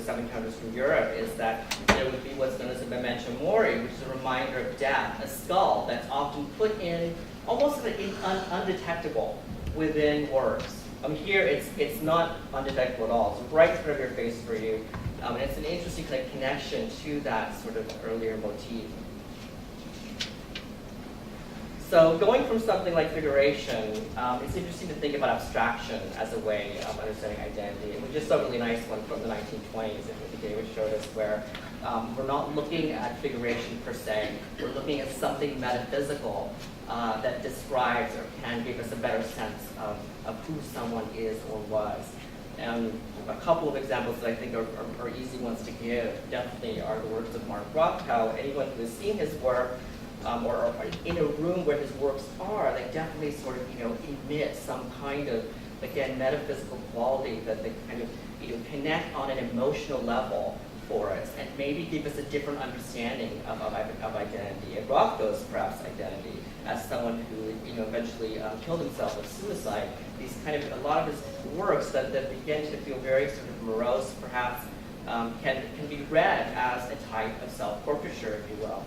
1700s from Europe is that there would be what's known as a memento mori, which is a reminder of death, a skull that's often put in almost undetectable within works. Here it's not undetectable at all. It's right in front of your face for you. And it's an interesting kind of connection to that sort of earlier motif. So going from something like figuration, it's interesting to think about abstraction as a way of understanding identity. And we just saw a really nice one from the 1920s that David showed us, where we're not looking at figuration per se. We're looking at something metaphysical that describes or can give us a better sense of who someone is or was. And a couple of examples that I think are easy ones to give definitely are the works of Mark Rothko. Anyone who has seen his work or in a room where his works are, they definitely sort of, emit some kind of, again, metaphysical quality that they kind of, connect on an emotional level for us and maybe give us a different understanding of identity, and Rothko's perhaps identity as someone who, eventually killed himself with suicide. These kind of, a lot of his works that begin to feel very sort of morose, perhaps, can be read as a type of self-portraiture, if you will.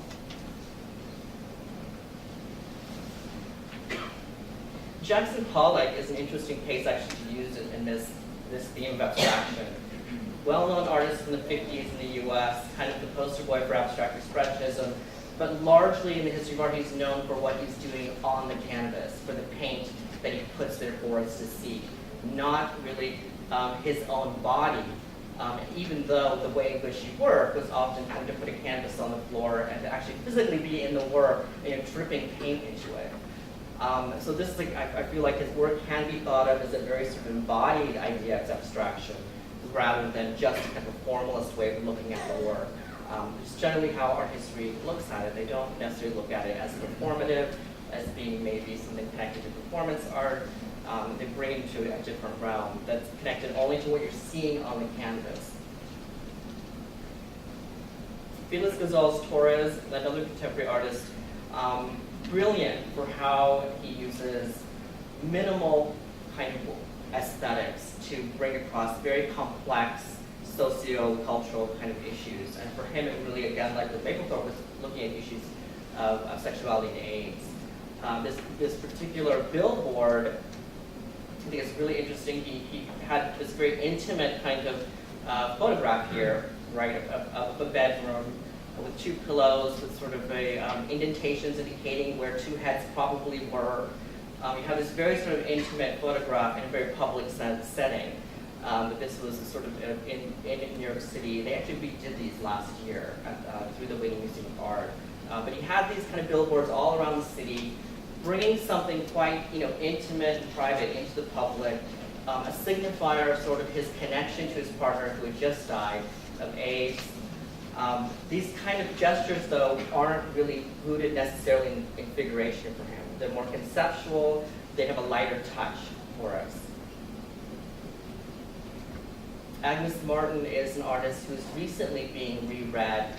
Jackson Pollock is an interesting case actually to use in this theme of abstraction. Well-known artist from the 50s in the US, kind of the poster boy for abstract expressionism, but largely in the history of art he's known for what he's doing on the canvas, for the paint that he puts there for us to see, not really his own body, even though the way in which he worked was often having to put a canvas on the floor and to actually physically be in the work, dripping paint into it. So this is, I feel like his work can be thought of as a very sort of embodied idea of abstraction, rather than just kind of a formalist way of looking at the work. It's generally how art history looks at it. They don't necessarily look at it as performative, as being maybe something connected to performance art. They bring it to a different realm that's connected only to what you're seeing on the canvas. Felix Gonzalez Torres, another contemporary artist, brilliant for how he uses minimal kind of aesthetics to bring across very complex socio-cultural kind of issues. And for him, it really, again, like with Mapplethorpe, was looking at issues of sexuality and AIDS. This particular billboard I think it's really interesting. He had this very intimate kind of photograph here, right, of a bedroom with two pillows with sort of a indentations indicating where two heads probably were. You have this very sort of intimate photograph in a very public setting. But this was sort of in New York City. They actually redid these last year through the Waiting Museum of Art. But he had these kind of billboards all around the city, bringing something quite intimate and private into the public, a signifier of sort of his connection to his partner who had just died of AIDS. These kind of gestures, though, aren't really rooted necessarily in figuration for him. They're more conceptual. They have a lighter touch for us. Agnes Martin is an artist who's recently being reread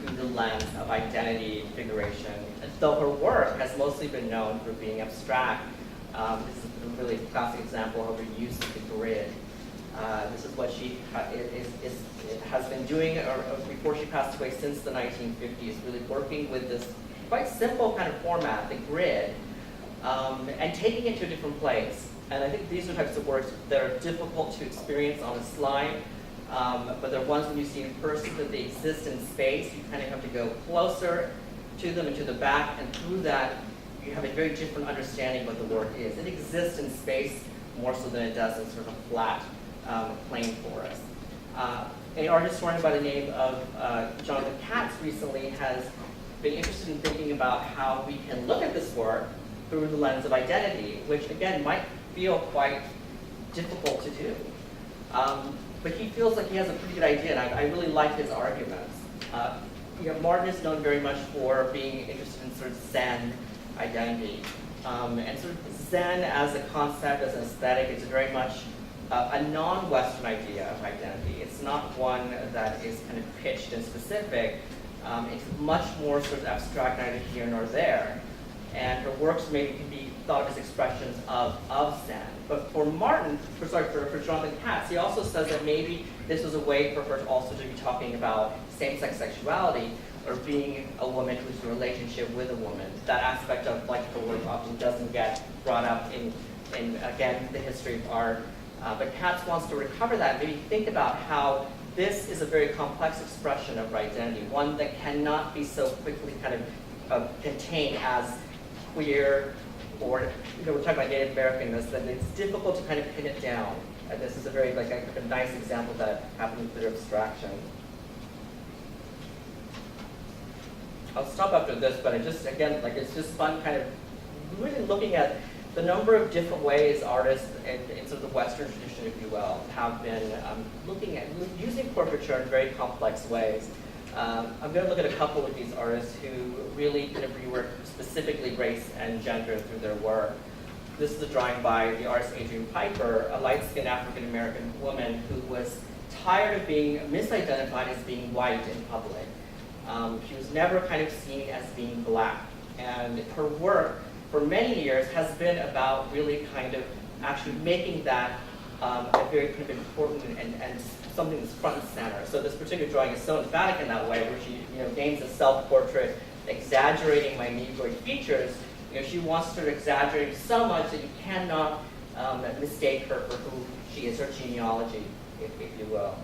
through the lens of identity and figuration. Though her work has mostly been known for being abstract, this is a really classic example of her use of the grid. This is what she has been doing before she passed away since the 1950s, really working with this quite simple kind of format, the grid, and taking it to a different place. And I think these are types of works that are difficult to experience on a slide, but they're ones when you see in person that they exist in space. You kind of have to go closer to them and to the back, and through that, you have a very different understanding of what the work is. It exists in space more so than it does in sort of a flat plane for us. An art historian by the name of Jonathan Katz recently has been interested in thinking about how we can look at this work through the lens of identity, which again might feel quite difficult to do. But he feels like he has a pretty good idea, and I really like his arguments. Martin is known very much for being interested in sort of Zen identity. And sort of Zen as a concept, as an aesthetic, is very much a non-Western idea of identity. It's not one that is kind of pitched and specific. It's much more sort of abstract, neither here nor there. And her works maybe can be thought of as expressions of Zen. But for Martin, for Jonathan Katz, he also says that maybe this was a way for her also to be talking about same-sex sexuality, or being a woman who's in a relationship with a woman. That aspect of like her work often doesn't get brought up in again, the history of art. But Katz wants to recover that, maybe think about how this is a very complex expression of identity, one that cannot be so quickly kind of contained as queer, or we're talking about Native Americanness, that it's difficult to kind of pin it down. And this is a very like a nice example of that happening through abstraction. I'll stop after this, but it's just fun kind of really looking at the number of different ways artists in sort of the Western tradition, if you will, have been looking at using portraiture in very complex ways. I'm going to look at a couple of these artists who really kind of rework specifically race and gender through their work. This is a drawing by the artist Adrian Piper, a light-skinned African-American woman who was tired of being misidentified as being white in public. She was never kind of seen as being black. And her work for many years has been about really kind of actually making that a very kind of important and something that's front and center. So this particular drawing is so emphatic in that way, where she names a self-portrait, exaggerating my Negroid features. She wants to sort of exaggerate so much that you cannot mistake her for who she is, her genealogy, if you will.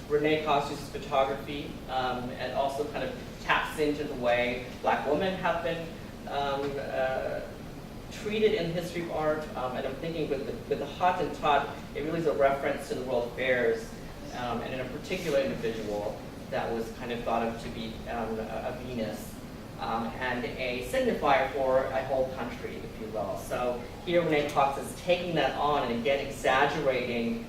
Renee Cox's photography, and also kind of taps into the way Black women have been treated in the history of art. And I'm thinking with the Hottentot, it really is a reference to the World Fairs, and in a particular individual that was kind of thought of to be a Venus, and a signifier for a whole country, if you will. So here Renee Cox is taking that on and again exaggerating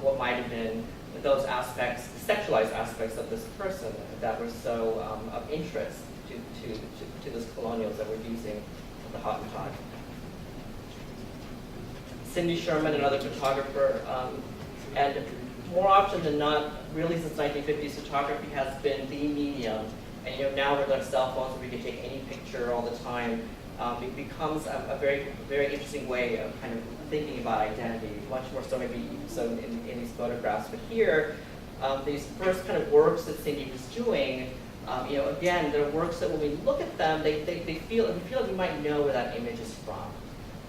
what might have been those aspects, sexualized aspects of this person that were so of interest to those colonials that were using the Hottentot. Cindy Sherman, another photographer, and more often than not, really since 1950s, photography has been the medium. And now with our cell phones, we can take any picture all the time. It becomes a very, very interesting way of kind of thinking about identity, much more so maybe so in these photographs. But here, these first kind of works that Cindy was doing, again, they're works that when we look at them, we feel like we might know where that image is from.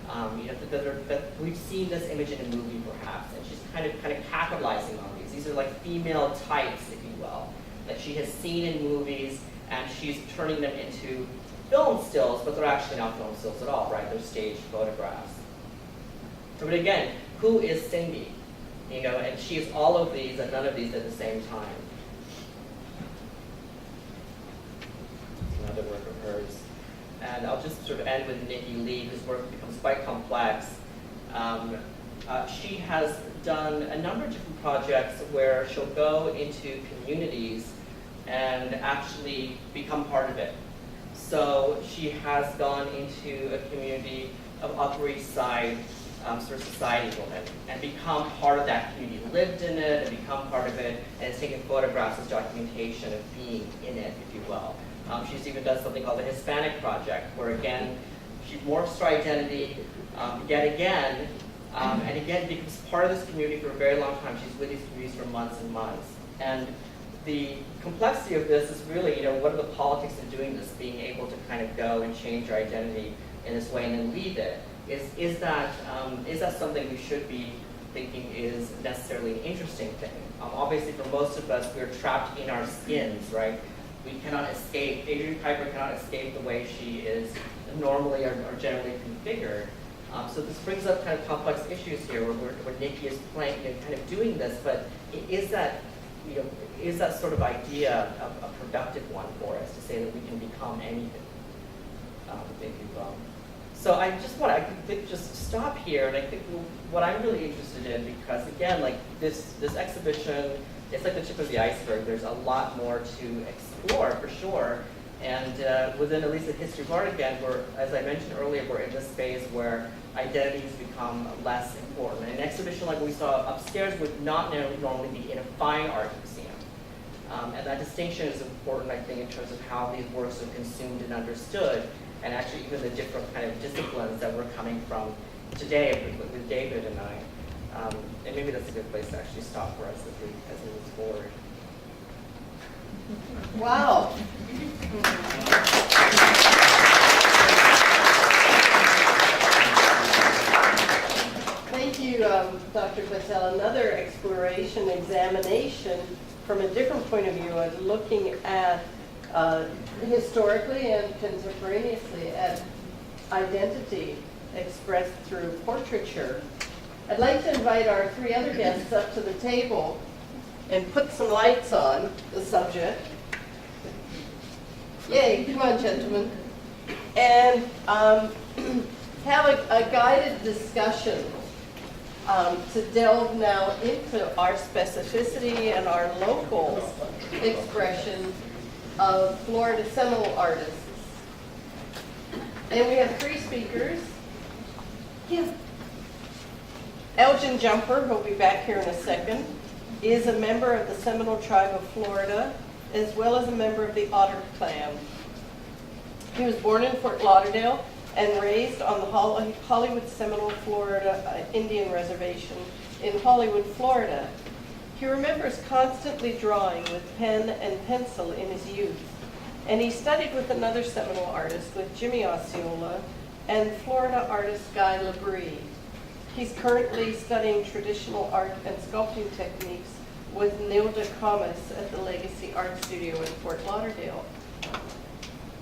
that we've seen this image in a movie perhaps, and she's kind of capitalizing on these. These are like female types, if you will, that she has seen in movies, and she's turning them into film stills, but they're actually not film stills at all, right? They're staged photographs. So, but again, who is Cindy? And she is all of these and none of these at the same time. Another work of hers. And I'll just sort of end with Nikki Lee, whose work becomes quite complex. She has done a number of different projects where she'll go into communities and actually become part of it. So she has gone into a community of Upper East Side sort of society women and become part of that community, lived in it and become part of it, and has taken photographs as documentation of being in it, if you will. She's even done something called the Hispanic Project, where again, she morphs her identity yet again, and again becomes part of this community for a very long time. She's with these communities for months and months. And the complexity of this is really, what are the politics of doing this, being able to kind of go and change your identity in this way and then leave it? Is that something we should be thinking is necessarily an interesting thing? Obviously, for most of us, we're trapped in our skins, right? We cannot escape. Adrienne Piper cannot escape the way she is normally or generally configured. So this brings up kind of complex issues here, where Nikki is playing and kind of doing this. But is that sort of idea a productive one for us to say that we can become anything? If you will. So I just want to just stop here, and I think what I'm really interested in, because again, like this exhibition, it's like the tip of the iceberg. There's a lot more to explore for sure, and within at least the history of art, again, as I mentioned earlier, we're in this phase where identities become less important. An exhibition like we saw upstairs would not normally be in a fine art museum, and that distinction is important, I think, in terms of how these works are consumed and understood. And actually even the different kind of disciplines that we're coming from today with David and I. And maybe that's a good place to actually stop for us as we move forward. Wow. Thank you, Dr. Patel. Another exploration, examination from a different point of view of looking at historically and contemporaneously at identity expressed through portraiture. I'd like to invite our three other guests up to the table and put some lights on the subject. Yay, come on, gentlemen. And have a guided discussion to delve now into our specificity and our local expression of Florida Seminole artists. And we have three speakers. Yeah. Elgin Jumper, who'll be back here in a second, is a member of the Seminole tribe of Florida, as well as a member of the Otter clan. He was born in Fort Lauderdale and raised on the Hollywood Seminole, Florida Indian Reservation in Hollywood, Florida. He remembers constantly drawing with pen and pencil in his youth, and he studied with another Seminole artist, with Jimmy Osceola, and Florida artist Guy Labrie. He's currently studying traditional art and sculpting techniques with Nilda Comas at the Legacy Art Studio in Fort Lauderdale.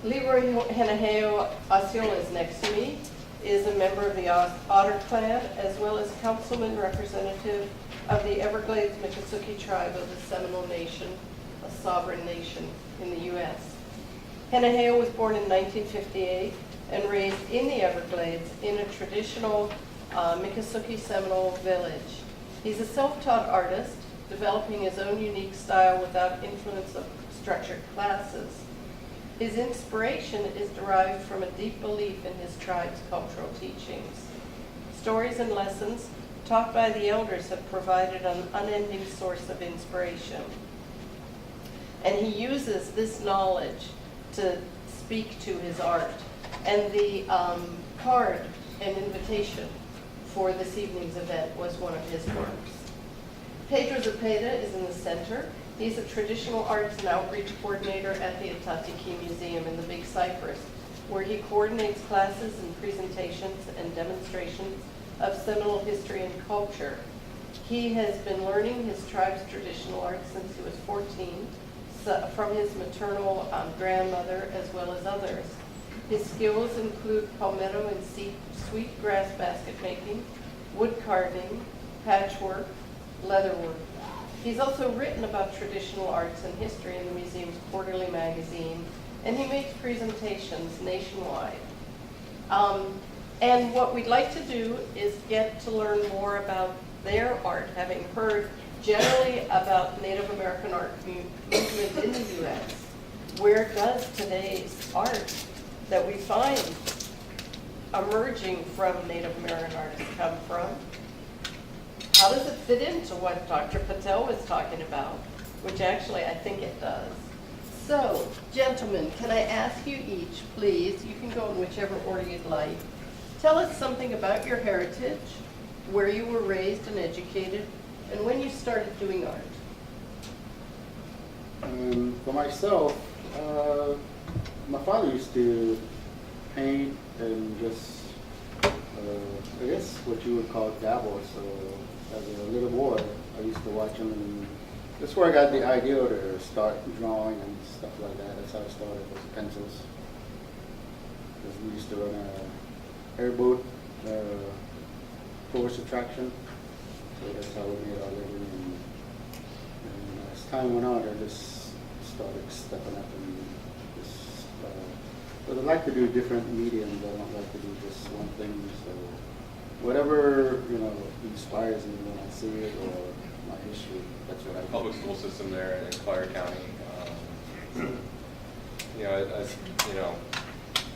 Leroy Henaheo Osceola is next to me, is a member of the Otter clan, as well as councilman representative of the Everglades Miccosukee tribe of the Seminole Nation, a sovereign nation in the U.S. Henaheo was born in 1958 and raised in the Everglades in a traditional Miccosukee Seminole village. He's a self-taught artist, developing his own unique style without influence of structured classes. His inspiration is derived from a deep belief in his tribe's cultural teachings. Stories and lessons taught by the elders have provided an unending source of inspiration. And he uses this knowledge to speak to his art. And the card and invitation for this evening's event was one of his works. Pedro Zepeda is in the center. He's a traditional arts and outreach coordinator at the Atatiki Museum in the Big Cypress. where he coordinates classes and presentations and demonstrations of Seminole history and culture. He has been learning his tribe's traditional art since he was 14, from his maternal grandmother as well as others. His skills include palmetto and sweet grass basket making, wood carving, patchwork, leatherwork. He's also written about traditional arts and history in the museum's quarterly magazine, and he makes presentations nationwide. And what we'd like to do is get to learn more about their art, having heard generally about Native American art movement in the U.S. Where does today's art that we find emerging from Native American artists come from? How does it fit into what Dr. Patel was talking about, which actually I think it does. So, gentlemen, can I ask you each, please, you can go in whichever order you'd like, tell us something about your heritage, where you were raised and educated, and when you started doing art. For myself, my father used to paint and just, I guess what you would call dabble. So as a little boy, I used to watch him, and that's where I got the idea to start drawing and stuff like that. That's how I started, with pencils. Because we used to run a airboat tourist attraction. So that's how we made our living. And as time went on, I just started stepping up and just. But I like to do different mediums. I don't like to do just one thing. So whatever inspires me when I see it, or my history, that's what I do. Public school system there in Collier County.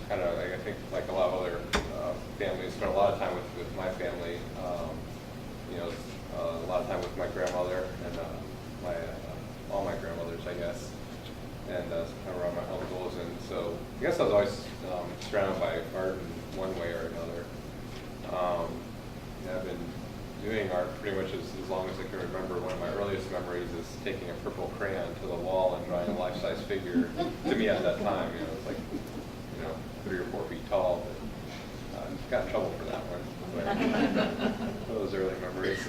Kind of, I think like a lot of other families, spent a lot of time with my family. A lot of time with my grandmother and all my grandmothers, I guess, and kind of around my uncles. And so I guess I was always surrounded by art in one way or another. I've been doing art pretty much as long as I can remember. One of my earliest memories is taking a purple crayon to the wall and drawing a life-size figure. To me at that time, it was like 3 or 4 feet tall. But, got in trouble for that one. But those early memories.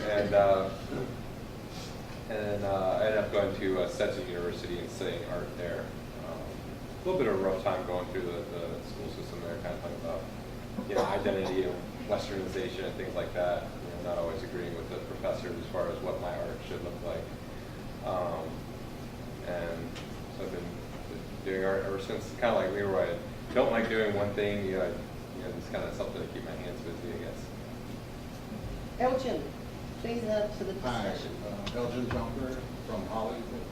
And I ended up going to Stetson University and studying art there. A little bit of a rough time going through the school system there, kind of talking about identity and westernization and things like that. Not always agreeing with the professors as far as what my art should look like. And so I've been doing art ever since. Kind of like Leroy, I don't like doing one thing. It's kind of something to keep my hands busy, I guess. Elgin, please add to the Hi, discussion. Elgin Jumper from Hollywood.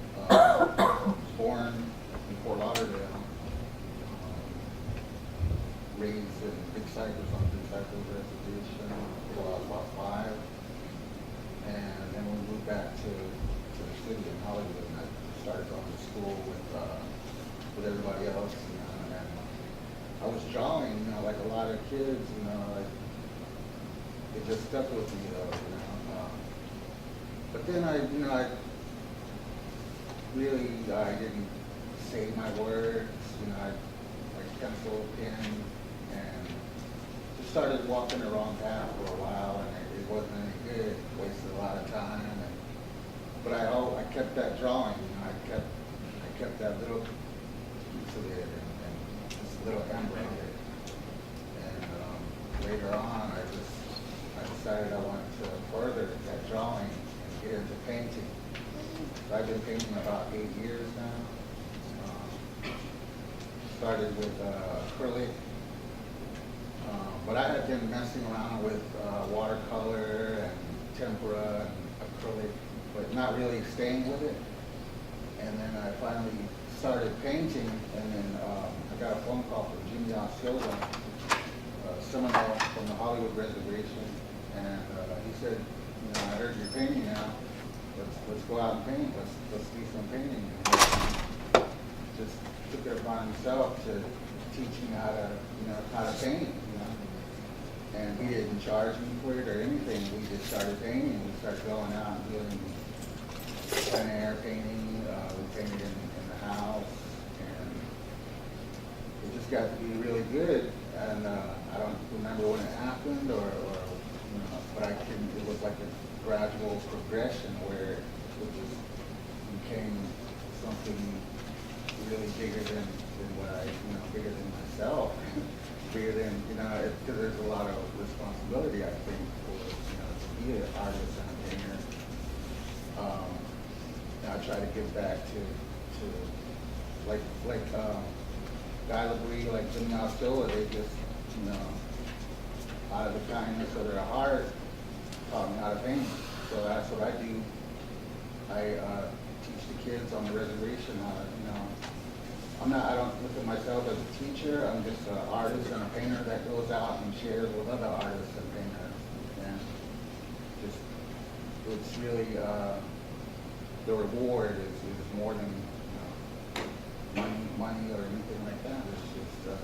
Born in Fort Lauderdale. Raised in Big Cypress on Big Cypress Reservation until I was about 5. And then we moved back to the city in Hollywood, and I started going to school with everybody else. And I was drawing, like a lot of kids, it just stuck with me though, But then I didn't say my words, like pencil, pen, and just started walking the wrong path for a while, and it wasn't any good, wasted a lot of time. But I kept that drawing, I kept that little piece of it, and this little ember of it. And later on, I decided I wanted to further that drawing and get into painting. So I've been painting about 8 years now. Started with acrylic, but I had been messing around with watercolor and tempera and acrylic, but not really staying with it. And then I finally started painting, and then I got a phone call from Jimmy Silva, Seminole from the Hollywood Reservation, and he said, I heard you're painting now. Let's go out and paint. Let's do some painting. And just took it upon himself to teach me how to paint. And he didn't charge me for it or anything. We just started painting. We started going out and doing plein air painting. We painted in the house, and it just just got to be really good. And I don't remember when it happened or you know, but it was like a gradual progression where it just became something really bigger than what I, you know, bigger than myself, bigger than, you know, because there's a lot of responsibility, I think, for, you know, to be an artist and a painter. And I try to give back to like Guy Labrie, like Jimmy Osceola, they just, you know, out of the kindness of their heart, taught me how to paint. So that's what I do. I teach the kids on the reservation how to, you know, I don't look at myself as a teacher. I'm just an artist and a painter that goes out and shares with other artists and painters. And just, it's really, the reward is more than, you know, money or anything like that. It's just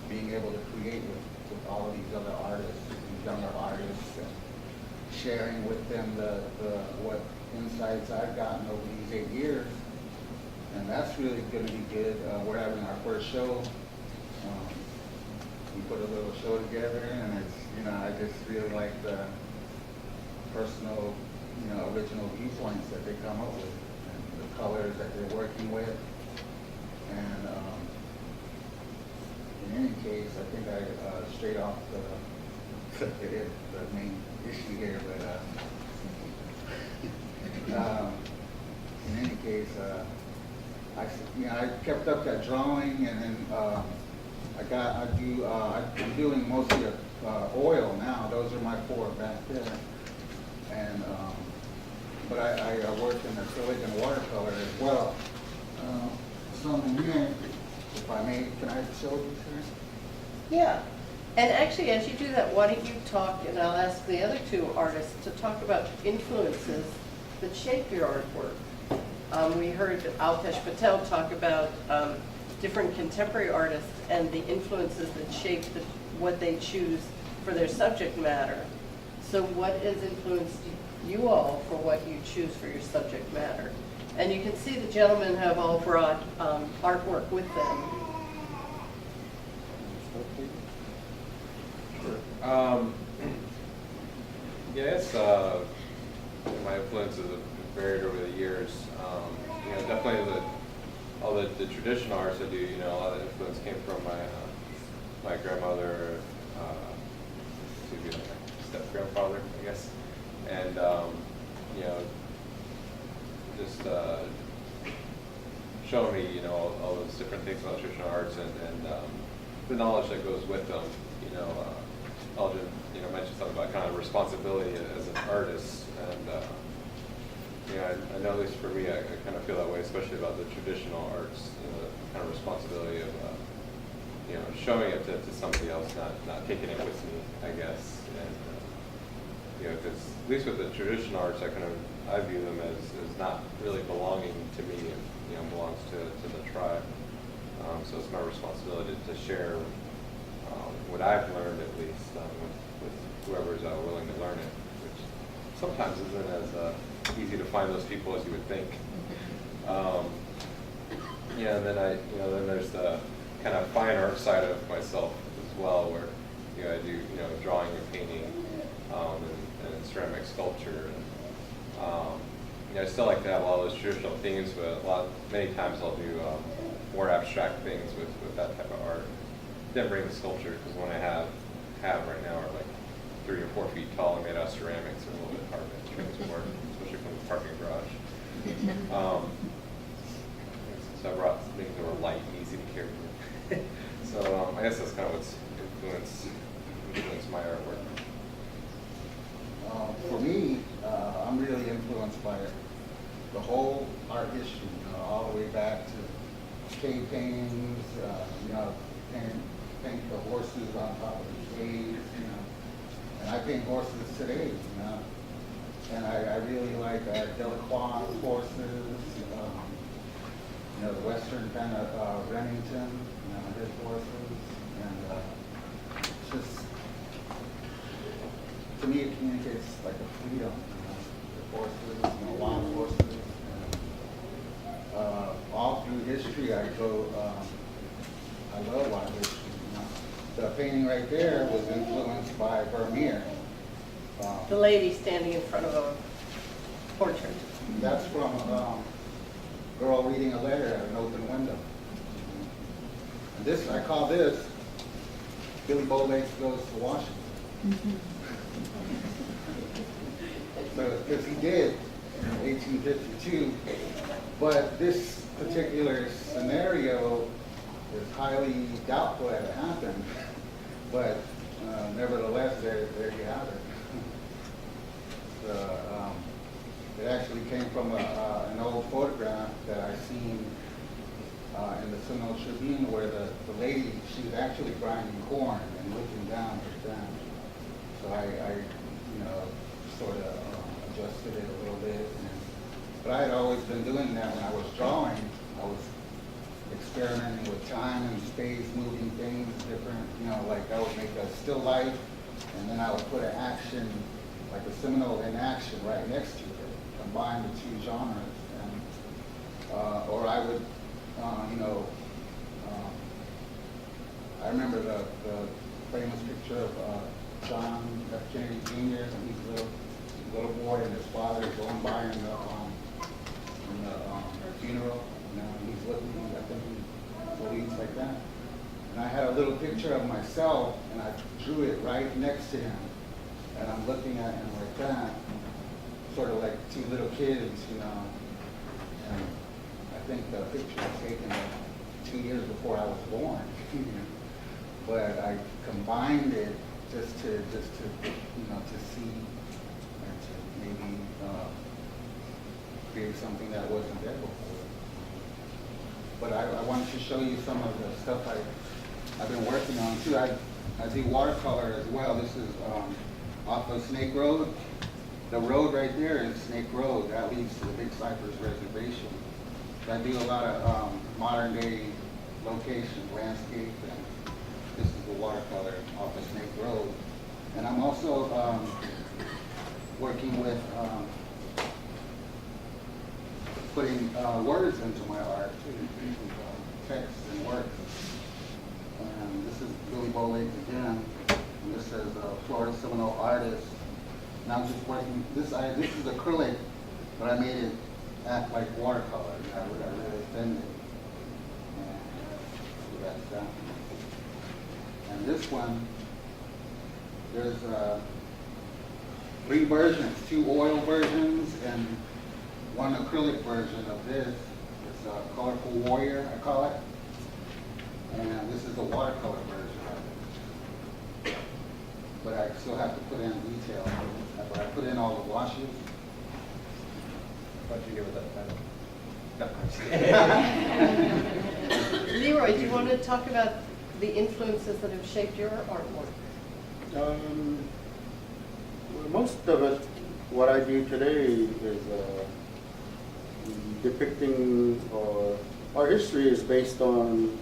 being able to create with all of these other artists, these younger artists, and sharing with them what insights I've gotten over these 8 years. And that's really going to be good. We're having our first show. We put a little show together, and it's, you know, I just really like the personal, you know, original viewpoints that they come up with, and the colors that they're working with. And in any case, I think I straight off the main issue here, but in any case, I kept up that drawing, and then I'm doing mostly oil now. Those are my 4 back there, and but I work in acrylic and watercolor as well. Something here, if I may, can I show these here? Yeah, and actually, as you do that, why don't you talk, and I'll ask the other 2 artists to talk about influences that shape your artwork. We heard Alpesh Patel talk about different contemporary artists and the influences that shape what they choose for their subject matter. So what has influenced you all for what you choose for your subject matter? And you can see the gentlemen have all brought artwork with them. Sure. Yes, my influences have varied over the years. You know, definitely all the traditional arts I do, you know, a lot of the influence came from my grandmother, to be like my step-grandfather, I guess. And, you know, just showing me, you know, all those different things about traditional arts and the knowledge that goes with them. You know, I'll just, you know, mention something about kind of responsibility as an artist. And, you know, I know at least for me, I kind of feel that way, especially about the traditional arts, you know, the kind of responsibility of, you know, showing it to somebody else, not taking it with me, I guess. And, you know, because at least with the traditional arts, I view them as not really belonging to me, and, you know, belongs to the tribe. So it's my responsibility to share what I've learned, at least, with whoever's willing to learn it, which sometimes isn't as easy to find those people as you would think. Yeah, and then then there's the kind of fine art side of myself as well, where, you know, I do, you know, drawing and painting, and ceramic sculpture. And, you know, I still like to have a lot of those traditional themes, but many times I'll do more abstract things with that type of art. Didn't bring the sculpture because one I have right now are like 3 or 4 feet tall and made out of ceramics. They're a little bit hard to transport, especially from the parking garage. So I brought things that were light and easy to carry. So I guess that's kind of what's influenced my artwork. For me, I'm really influenced by the whole art history, you know, all the way back to cave paintings, you know, paint the horses on top of the caves, you know, and I paint horses today, you know, and I really like Delacroix horses, you know, the Western kind of Remington, you know, his horses, and it's just, to me, it communicates like a freedom, you know, the horses, you know, wild horses. And, all through history, I love wild painting right there was influenced by Vermeer. The lady standing in front of a portrait. That's from a girl reading a letter at an open window. And this, I call this Billy Bowlegs Goes to Washington. So, because he did in 1852, but this particular scenario is highly doubtful that it happened, but nevertheless, there you have it. It actually came from an old photograph that I seen in the Seminole Tribune, where the lady, she was actually grinding corn and looking down at them. So I sort of adjusted it a little bit. But I had always been doing that when I was drawing. I was experimenting with time and space, moving things different, like I would make a still life, and then I would put an action, like a Seminole in action right next to it, combine the two genres. And, or I would, I remember the famous picture of John F. Kennedy Jr. and he's a little boy and his father going by in the funeral. And he's looking, I think he believes like that. And I had a little picture of myself, and I drew it right next to him. And I'm looking at him like that, sort of like two little kids, And I think the picture was taken 2 years before I was born. But I combined it just to see and to maybe create something that wasn't there before. But I wanted to show you some of the stuff I've been working on too. I do watercolor as well. This is off of Snake Road. The road right there is Snake Road. That leads to the Big Cypress Reservation. I do a lot of modern day locations, landscape, and this is the watercolor off of Snake Road. And I'm also working with putting words into my art too, text and words. And this is Billy Bowlegs again. And this says Florida Seminole artist. And I'm just working. This is acrylic, but I made it act like watercolor. I really thinned it. And so that's that. And this one, there's 3 versions, 2 oil versions and 1 acrylic version of this. It's a Colorful Warrior, I call it. And this is the watercolor version of it. But I still have to put in detail. But I put in all the washes. Why don't you give it that title? No. Leroy, do you want to talk about the influences that have shaped your artwork? Well, most of it, what I do today is depicting, or our history is based on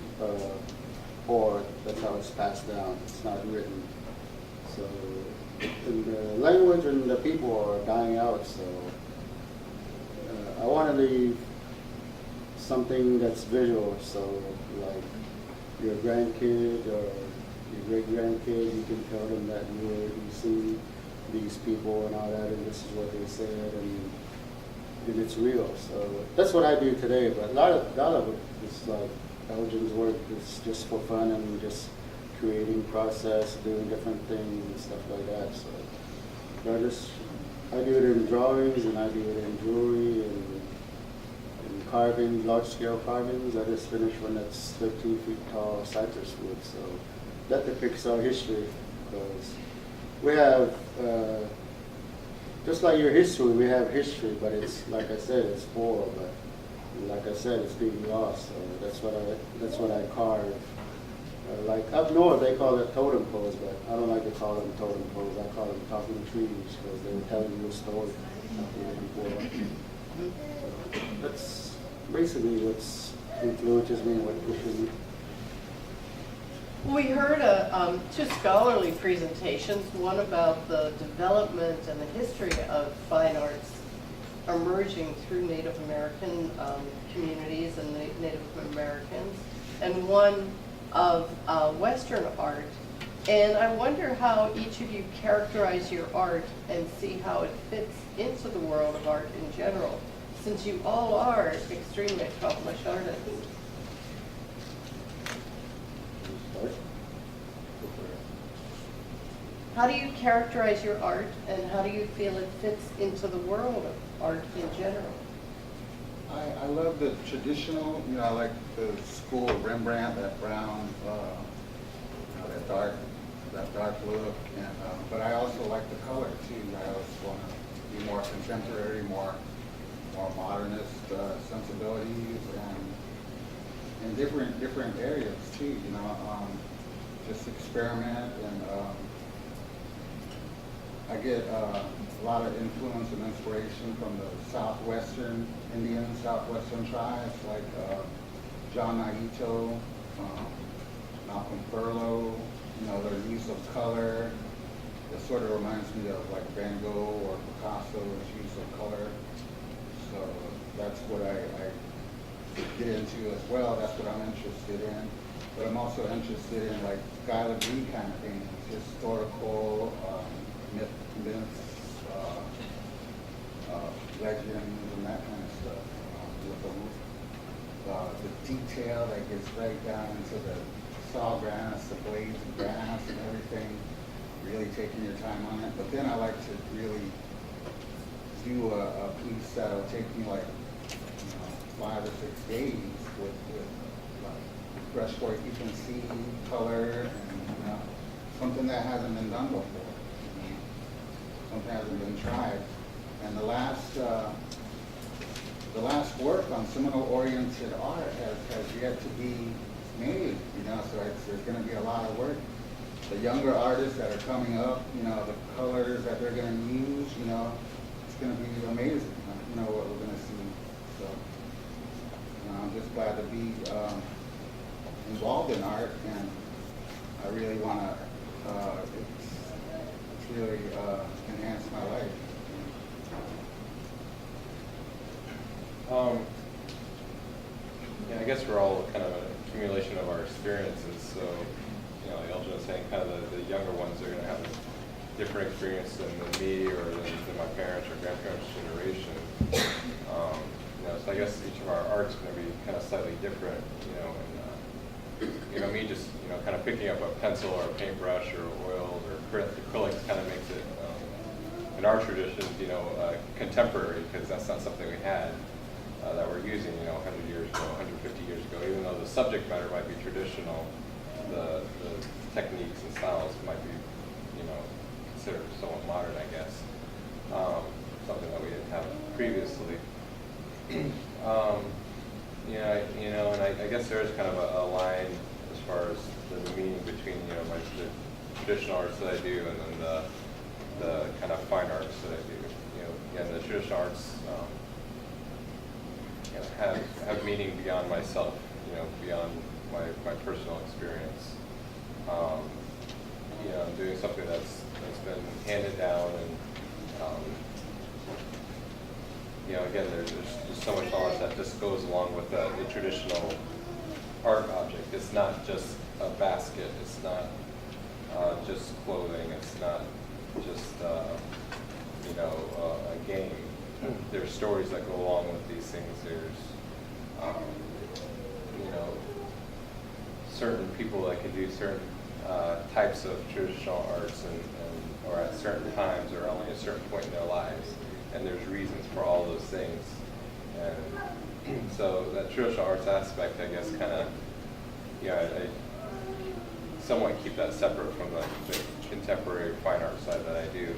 or that's how it's passed down. It's not written. So the language and the people are dying out. So I want to leave something that's visual. So like your grandkid or your great-grandkid, you can tell them that you see these people and all that, and this is what they said, and it's real. So that's what I do today. But a lot of it is like Elgin's work is just for fun and just creating process, doing different things and stuff like that. So I do it in drawings, and I do it in jewelry and carving, large-scale carvings. I just finished one that's 13 feet tall, cypress wood. So that depicts our history, because we have, just like your history, we have history, but it's, like I said, it's poor, but like I said, it's being lost. So that's what I carve. Like up north, they call it totem poles, but I don't like to call them totem poles. I call them talking trees, because they were telling you a story before. That's basically what's influences me and what pushes me. We heard 2 scholarly presentations, one about the development and the history of fine arts emerging through Native American communities and Native Americans, and one of Western art And I wonder how each of you characterize your art and see how it fits into the world of art in general, since you all are extremely accomplished artists. Start. How do you characterize your art and how do you feel it fits into the world of art in general? I love the traditional, I like the school of Rembrandt, that brown, that dark look, and, but I also like the color too. I also want to be more contemporary, more modernist sensibilities, and in different areas too. Just experiment, and I get a lot of influence and inspiration from the southwestern Indians, southwestern tribes like John Naito, Malcolm Furlow. Their use of color. It sort of reminds me of like Van Gogh or Picasso's use of color. So that's what I get into as well. That's what I'm interested in. But I'm also interested in like Guy Legree kind of things, historical myths, legends, and that kind of stuff. With the detail that gets right down into the sawgrass, the blades of grass and everything, really taking your time on it. But then I like to really do a piece that'll take me like 5 or 6 days with like brushwork you can see, color, and something that hasn't been done before. Something that hasn't been tried. And the last work on Seminole-oriented art has yet to be made, so there's going to be a lot of work. The younger artists that are coming up, the colors that they're going to use, it's going to be amazing, what we're going to see. So I'm just glad to be involved in art, and I really want to, it's really enhanced my life. Yeah, I guess we're all kind of an accumulation of our experiences. So, like Elgin was saying, kind of the younger ones are going to have a different experience than me or than my parents or grandparents' generation. So I guess each of our art's going to be kind of slightly different. And me just kind of picking up a pencil or a paintbrush or oils or acrylics kind of makes it in our tradition, contemporary, because that's not something we had. That we're using, 100 years ago, 150 years ago. Even though the subject matter might be traditional, the techniques and styles might be, considered somewhat modern, I guess. Something that we didn't have previously. And I guess there is kind of a line as far as the meaning between, the traditional arts that I do and then the kind of fine arts that I do. Again, the traditional arts. Have meaning beyond myself, beyond my personal experience. I'm doing something that's been handed down, and again, there's just so much knowledge that just goes along with the traditional art object. It's not just a basket. It's not just clothing. It's not just a game. There's stories that go along with these things. There's, certain people that can do certain types of traditional arts or at certain times or only a certain point in their lives. And there's reasons for all those things. And so that traditional arts aspect, I guess, kind of, I somewhat keep that separate from the contemporary fine art side that I do.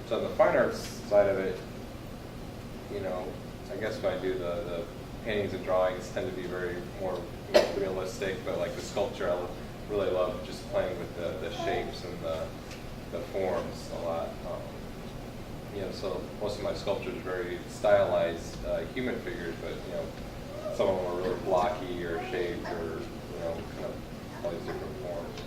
So the fine arts side of it, I guess when I do the paintings and drawings tend to be very more realistic, but like the sculpture, I really love just playing with the shapes and the forms a lot. So most of my sculptures are very stylized human figures, but some of them are really blocky or shaped or kind of all these different forms.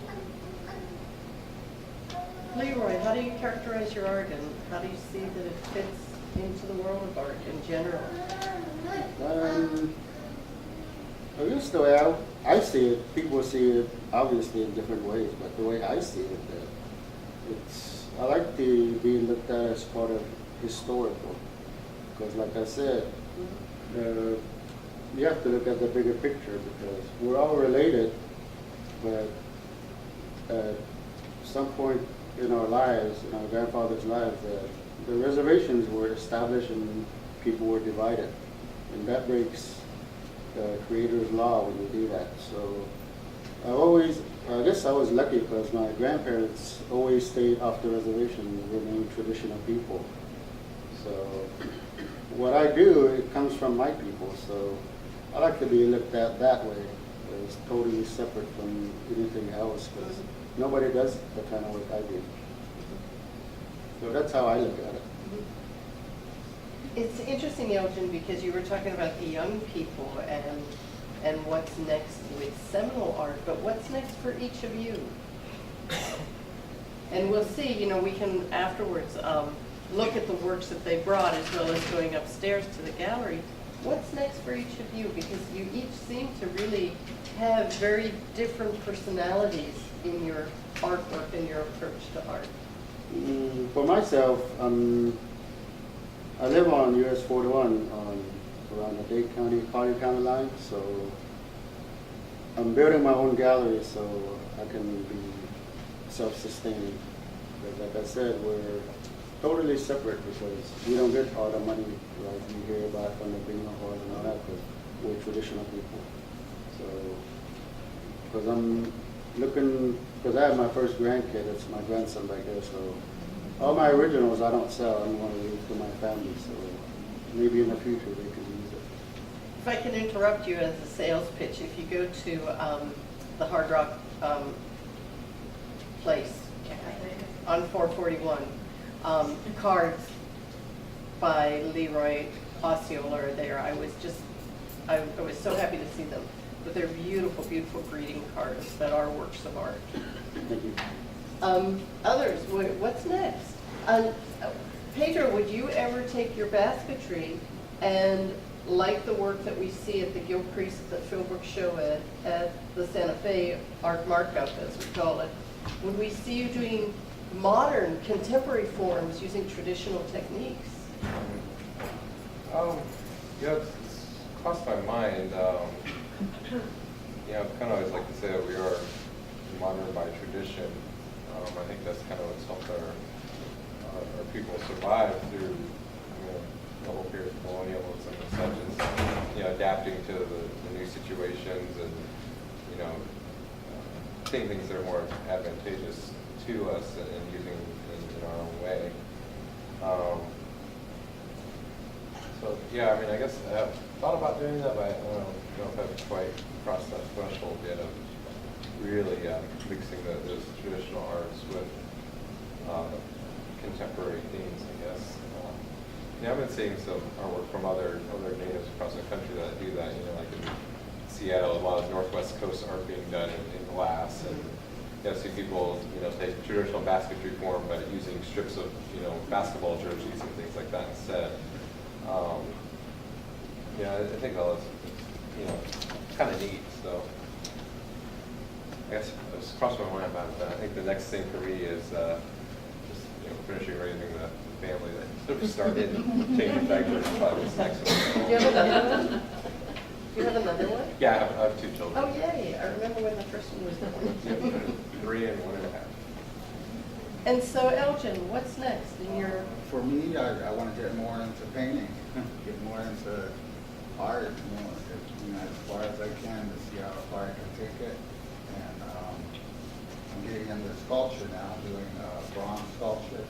Leroy, how do you characterize your art and how do you see that it fits into the world of art in general? I guess the way I I see it, people see it obviously in different ways, but the way I see it, I like to be looked at as part of historical. Because like I said, you have to look at the bigger picture because we're all related, but at some point in our lives, in our grandfather's lives, the reservations were established and people were divided. And that breaks the Creator's law when you do that. So I guess I was lucky because my grandparents always stayed off the reservation and remained traditional people. So what I do, it comes from my people. So I like to be looked at that way. It's totally separate from anything else because nobody does the kind of work I do. So that's how I look at it. It's interesting, Elgin, because you were talking about the young people and what's next with Seminole art, but what's next for each of you? And we'll see, you know, we can afterwards look at the works that they brought as well as going upstairs to the gallery. What's next for each of you? Because you each seem to really have very different personalities in your artwork and your approach to art. For myself, I live on US 41 around the Dade County, Collier County line, so I'm building my own gallery so I can be self-sustaining. But like I said, we're totally separate because we don't get all the money like you hear about from the bingo halls and all that because we're traditional people. So, because I'm looking, because I have my first grandkid, it's my grandson back there, so all my originals I don't sell, I'm going to leave to my family, so maybe in the future they can use it. If I can interrupt you as a sales pitch, if you go to the Hard Rock place on 441, cards by Leroy Osceola are there. I was so happy to see them. But they're beautiful, beautiful greeting cards that are works of art. Thank you. Others, what's next? Pedro, would you ever take your basketry and, like the work that we see at the Gilcrease at the Philbrook show at the Santa Fe art markup, as we call it, would we see you doing modern, contemporary forms using traditional techniques? Yeah, it's crossed my mind. Yeah, I kind of always like to say that we are modern by tradition. I think that's kind of what's helped our people survive through the whole period of colonialism and such as adapting to the new situations and seeing things that are more advantageous to us and using in our own way. So yeah, I mean, I guess I thought about doing that, but I don't know if I've quite crossed that threshold yet of really mixing those traditional arts with contemporary themes, I guess. I've been seeing some artwork from other natives across the country that do that. Like in Seattle, a lot of Northwest Coast art being done in glass, and see people take traditional basketry form, but using strips of basketball jerseys and things like that instead. I think all that's kind of neat. So I guess I just crossed my mind about it. But I think the next thing for me is just finishing raising the family that sort of started changing diapers. Probably what's next one. Do you have another one? Do you have another one? Yeah, I have 2 children. Oh, yay. I remember when the first one was born. 3 and 1.5. And so, Elgin, what's next in your... For me, I want to get more into painting, get more into art, as far as I can to see how far I can take it. And I'm getting into sculpture now, doing bronze sculpture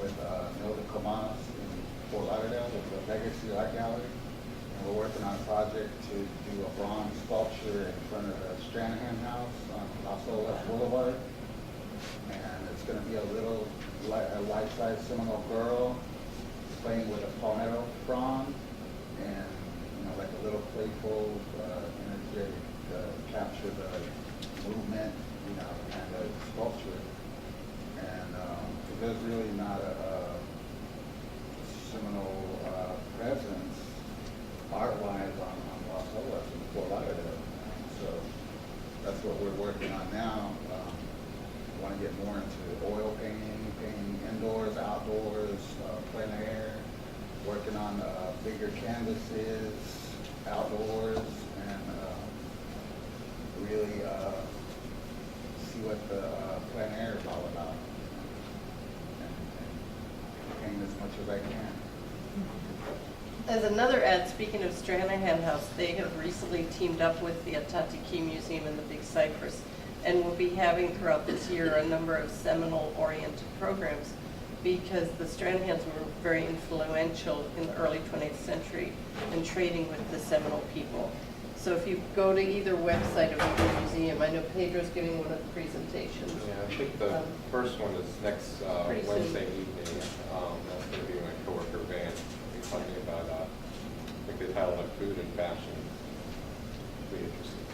with Noda Kamanas in Fort Lauderdale with the Legacy Art Gallery. And we're working on a project to do a bronze sculpture in front of the Stranahan House on Los Olas Boulevard. And it's going to be a life-size Seminole girl playing with a palmetto frond, and like a little playful, energetic, capture the movement, kind of sculpture. And there's really not a Seminole presence art-wise on Los Olas in Fort Lauderdale. So what we're working on now. Want to get more into oil painting, painting indoors, outdoors, plein air, working on bigger canvases, outdoors, and really see what the plein air is all about. And paint as much as I can. As another ad, speaking of Stranahan House, they have recently teamed up with the Atatiki Museum and the Big Cypress, and will be having throughout this year a number of Seminole-oriented programs, because the Stranahans were very influential in the early 20th century in trading with the Seminole people. So if you go to either website of the museum, I know Pedro's giving one of the presentations. Yeah, I think the first one is next Pretty soon. Wednesday evening. That's going to be my coworker Van. We're talking about, I think they titled it Food and Fashion. Pretty interesting.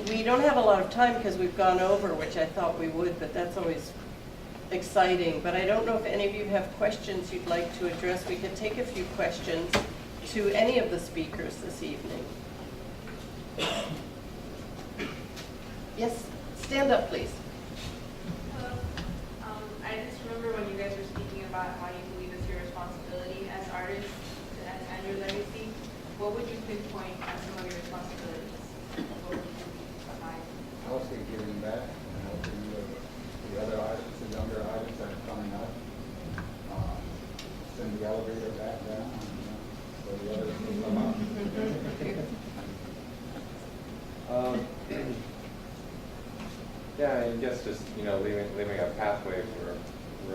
We don't have a lot of time because we've gone over, which I thought we would, but that's always exciting. But I don't know if any of you have questions you'd like to address. We could take a few questions to any of the speakers this evening. Yes, stand up, please. Hello. I just remember when you guys were speaking about how you believe it's your responsibility as artists and your legacy. What would you pinpoint as some of your responsibilities? What would you provide? I would say giving back and helping the other artists, the younger artists that are coming up. Send the elevator back down, so the others can come up. Yeah, I guess just, leaving a pathway for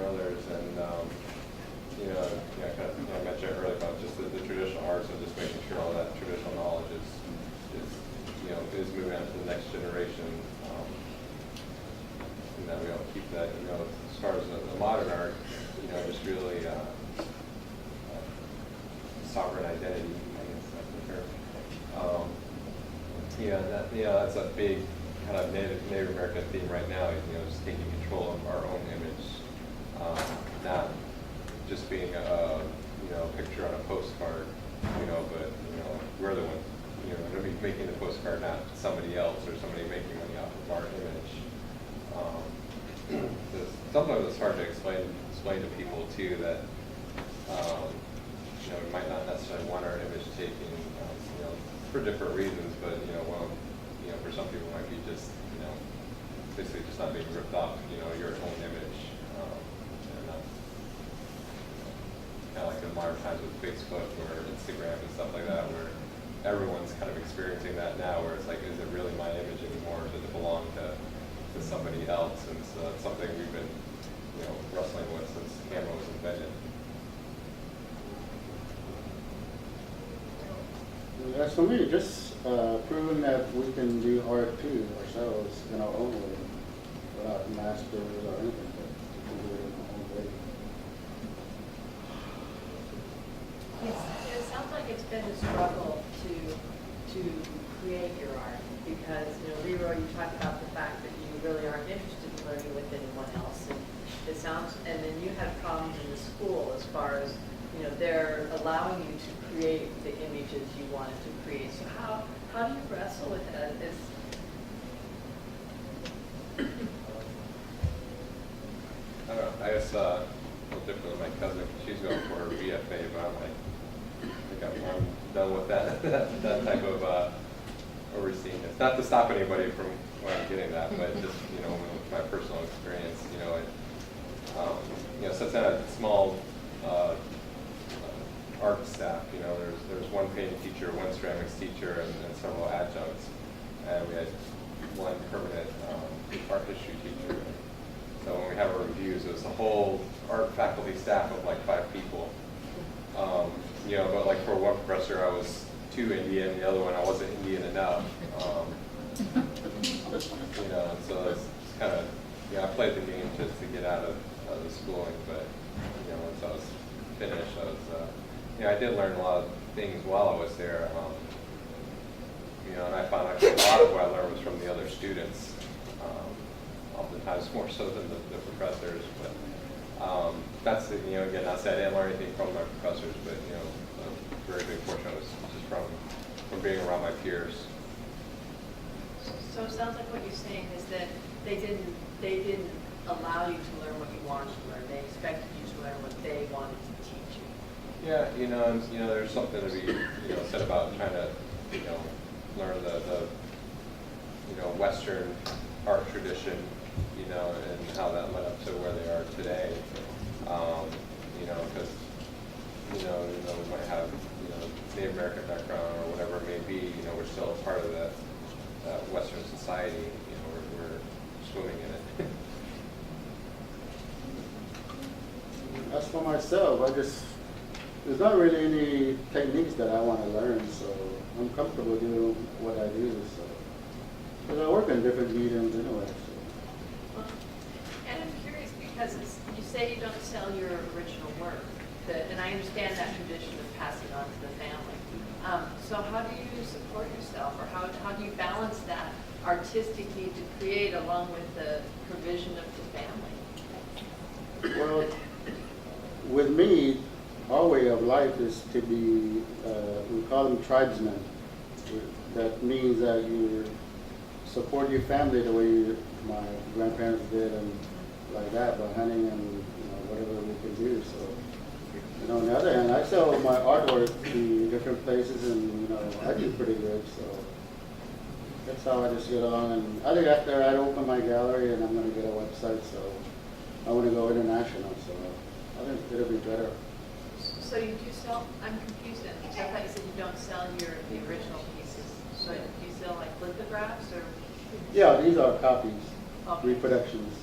others, and, kind of, I mentioned earlier about just the traditional arts, and just making sure all that traditional knowledge is moving on to the next generation. And that we all keep that, as far as the modern art, just really sovereign identity, I guess that's the term. That's a big kind of Native American theme right now, just taking control of our own image, not just being a picture on a postcard, but we're the ones, going to be making the postcard, not somebody else or somebody making money off of our image. Sometimes it's hard to explain to people too that we might not necessarily want our image taken, for different reasons, but for some people it might be just basically just not being ripped off, your own image, and not kind of like the modern times with Facebook or Instagram and stuff like that, where everyone's kind of experiencing that now, where it's like, is it really my image anymore? Does it belong to somebody else? And so it's something we've been wrestling with since camera was invented. As for me, just proving that we can do art too ourselves in our own way, without masters or anything, but we can do it in our own way. It sounds like it's been a struggle to create your art, because Leroy, you talked about the fact that you really aren't interested in learning with anyone else, and it sounds, and then you had problems in the school as far as they're allowing you to create the images you wanted to create. So how do you wrestle with that? I don't know. I guess a little different with my cousin. She's going for her BFA, but I'm like, I think I'm done with that type of overseeing. It's not to stop anybody from getting that, but just with my personal experience, such a small art staff. There's one painting teacher, one ceramics teacher, and several adjuncts, and we had one permanent art history teacher. So when we have our reviews, it was the whole art faculty staff of like 5 people. But like for one professor, I was too Indian, the other one I wasn't Indian enough. So it's kind of, I played the game just to get out of the schooling, but once I was finished, I did learn a lot of things while I was there. And I found actually a lot of what I learned was from the other students, oftentimes more so than the professors. But that's again, not saying I didn't learn anything from my professors, but a very big portion was just from being around my peers. So it sounds like what you're saying is that they didn't allow you to learn what you wanted to learn. They expected you to learn what they wanted to teach you. Yeah, there's something to be, said about trying to, learn the Western art tradition, and how that led up to where they are today. Because, we might have, Native American background or whatever it may be, we're still a part of that Western society, we're swimming in it. As for myself, there's not really any techniques that I want to learn, so I'm comfortable doing what I do. So, because I work in different mediums anyway. So. And I'm curious because you say you don't sell your original work, and I understand that tradition of passing on to the family. So how do you support yourself, or how do you balance that artistic need to create along with the provision of the family? Well, with me, our way of life is to be, we call them tribesmen. That means that you support your family the way my grandparents did, and like that, by hunting and whatever we can do. So, on the other hand, I sell my artwork to different places, and I do pretty good. So that's how I just get along. And I think after I open my gallery, and I'm going to get a website, so I want to go international. So I think it'll be better. So you do sell, I'm confused then, because I thought you said you don't sell the original pieces. So do you sell like lithographs or? Yeah, these are copies, Okay. reproductions.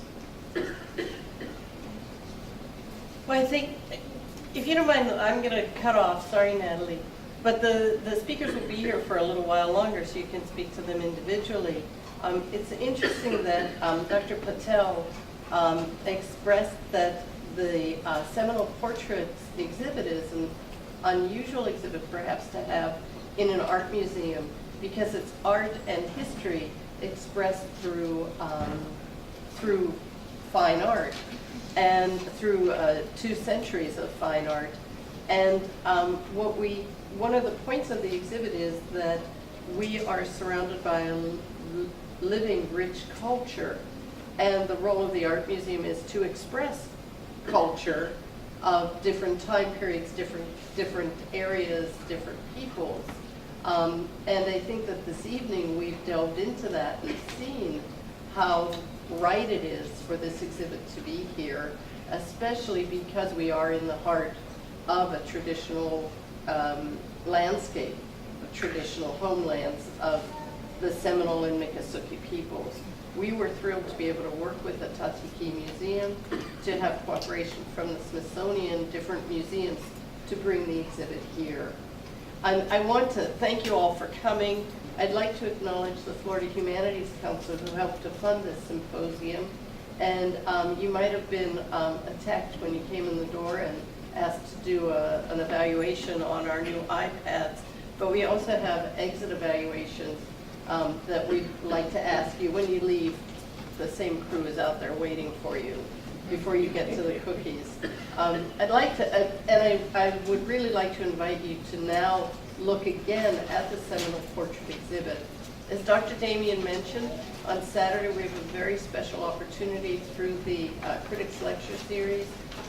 Well, I think, if you don't mind, I'm going to cut off, sorry Natalie, but the speakers will be here for a little while longer, so you can speak to them individually. It's interesting that Dr. Patel expressed that the Seminole Portraits exhibit is an unusual exhibit perhaps to have in an art museum, because it's art and history expressed through fine art and through 2 centuries of fine art. And one of the points of the exhibit is that we are surrounded by a living, rich culture, and the role of the art museum is to express culture of different time periods, different areas, different peoples. And I think that this evening we've delved into that and seen how right it is for this exhibit to be here, especially because we are in the heart of a traditional landscape, traditional homelands of the Seminole and Miccosukee peoples. We were thrilled to be able to work with the Tatiki Museum, to have cooperation from the Smithsonian, different museums, to bring the exhibit here. I want to thank you all for coming. I'd like to acknowledge the Florida Humanities Council who helped to fund this symposium. And you might have been attacked when you came in the door and asked to do an evaluation on our new iPads. But we also have exit evaluations that we'd like to ask you when you leave. The same crew is out there waiting for you before you get to the cookies. I'd like to, and I would really like to invite you to now look again at the Seminole Portrait exhibit. As Dr. Damien mentioned, on Saturday we have a very special opportunity through the Critics Lecture Series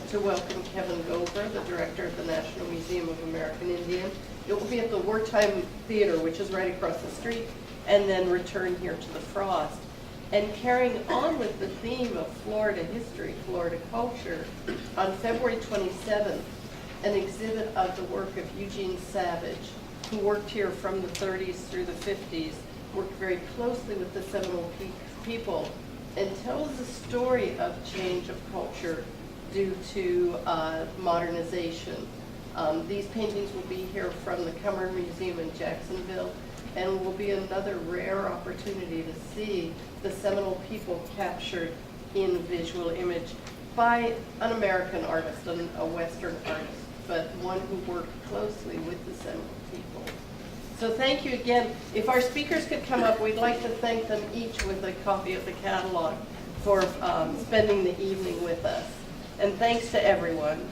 to welcome Kevin Gover, the director of the National Museum of American Indian. It will be at the Wartime Theater, which is right across the street, and then return here to the Frost. And carrying on with the theme of Florida history, Florida culture, on February 27th, an exhibit of the work of Eugene Savage, who worked here from the 30s through the 50s, worked very closely with the Seminole people, and tells the story of change of culture due to modernization. These paintings will be here from the Cummer Museum in Jacksonville, and will be another rare opportunity to see the Seminole people captured in visual image by an American artist, a Western artist, but one who worked closely with the Seminole people. So thank you again. If our speakers could come up, we'd like to thank them each with a copy of the catalog for spending the evening with us. And thanks to everyone.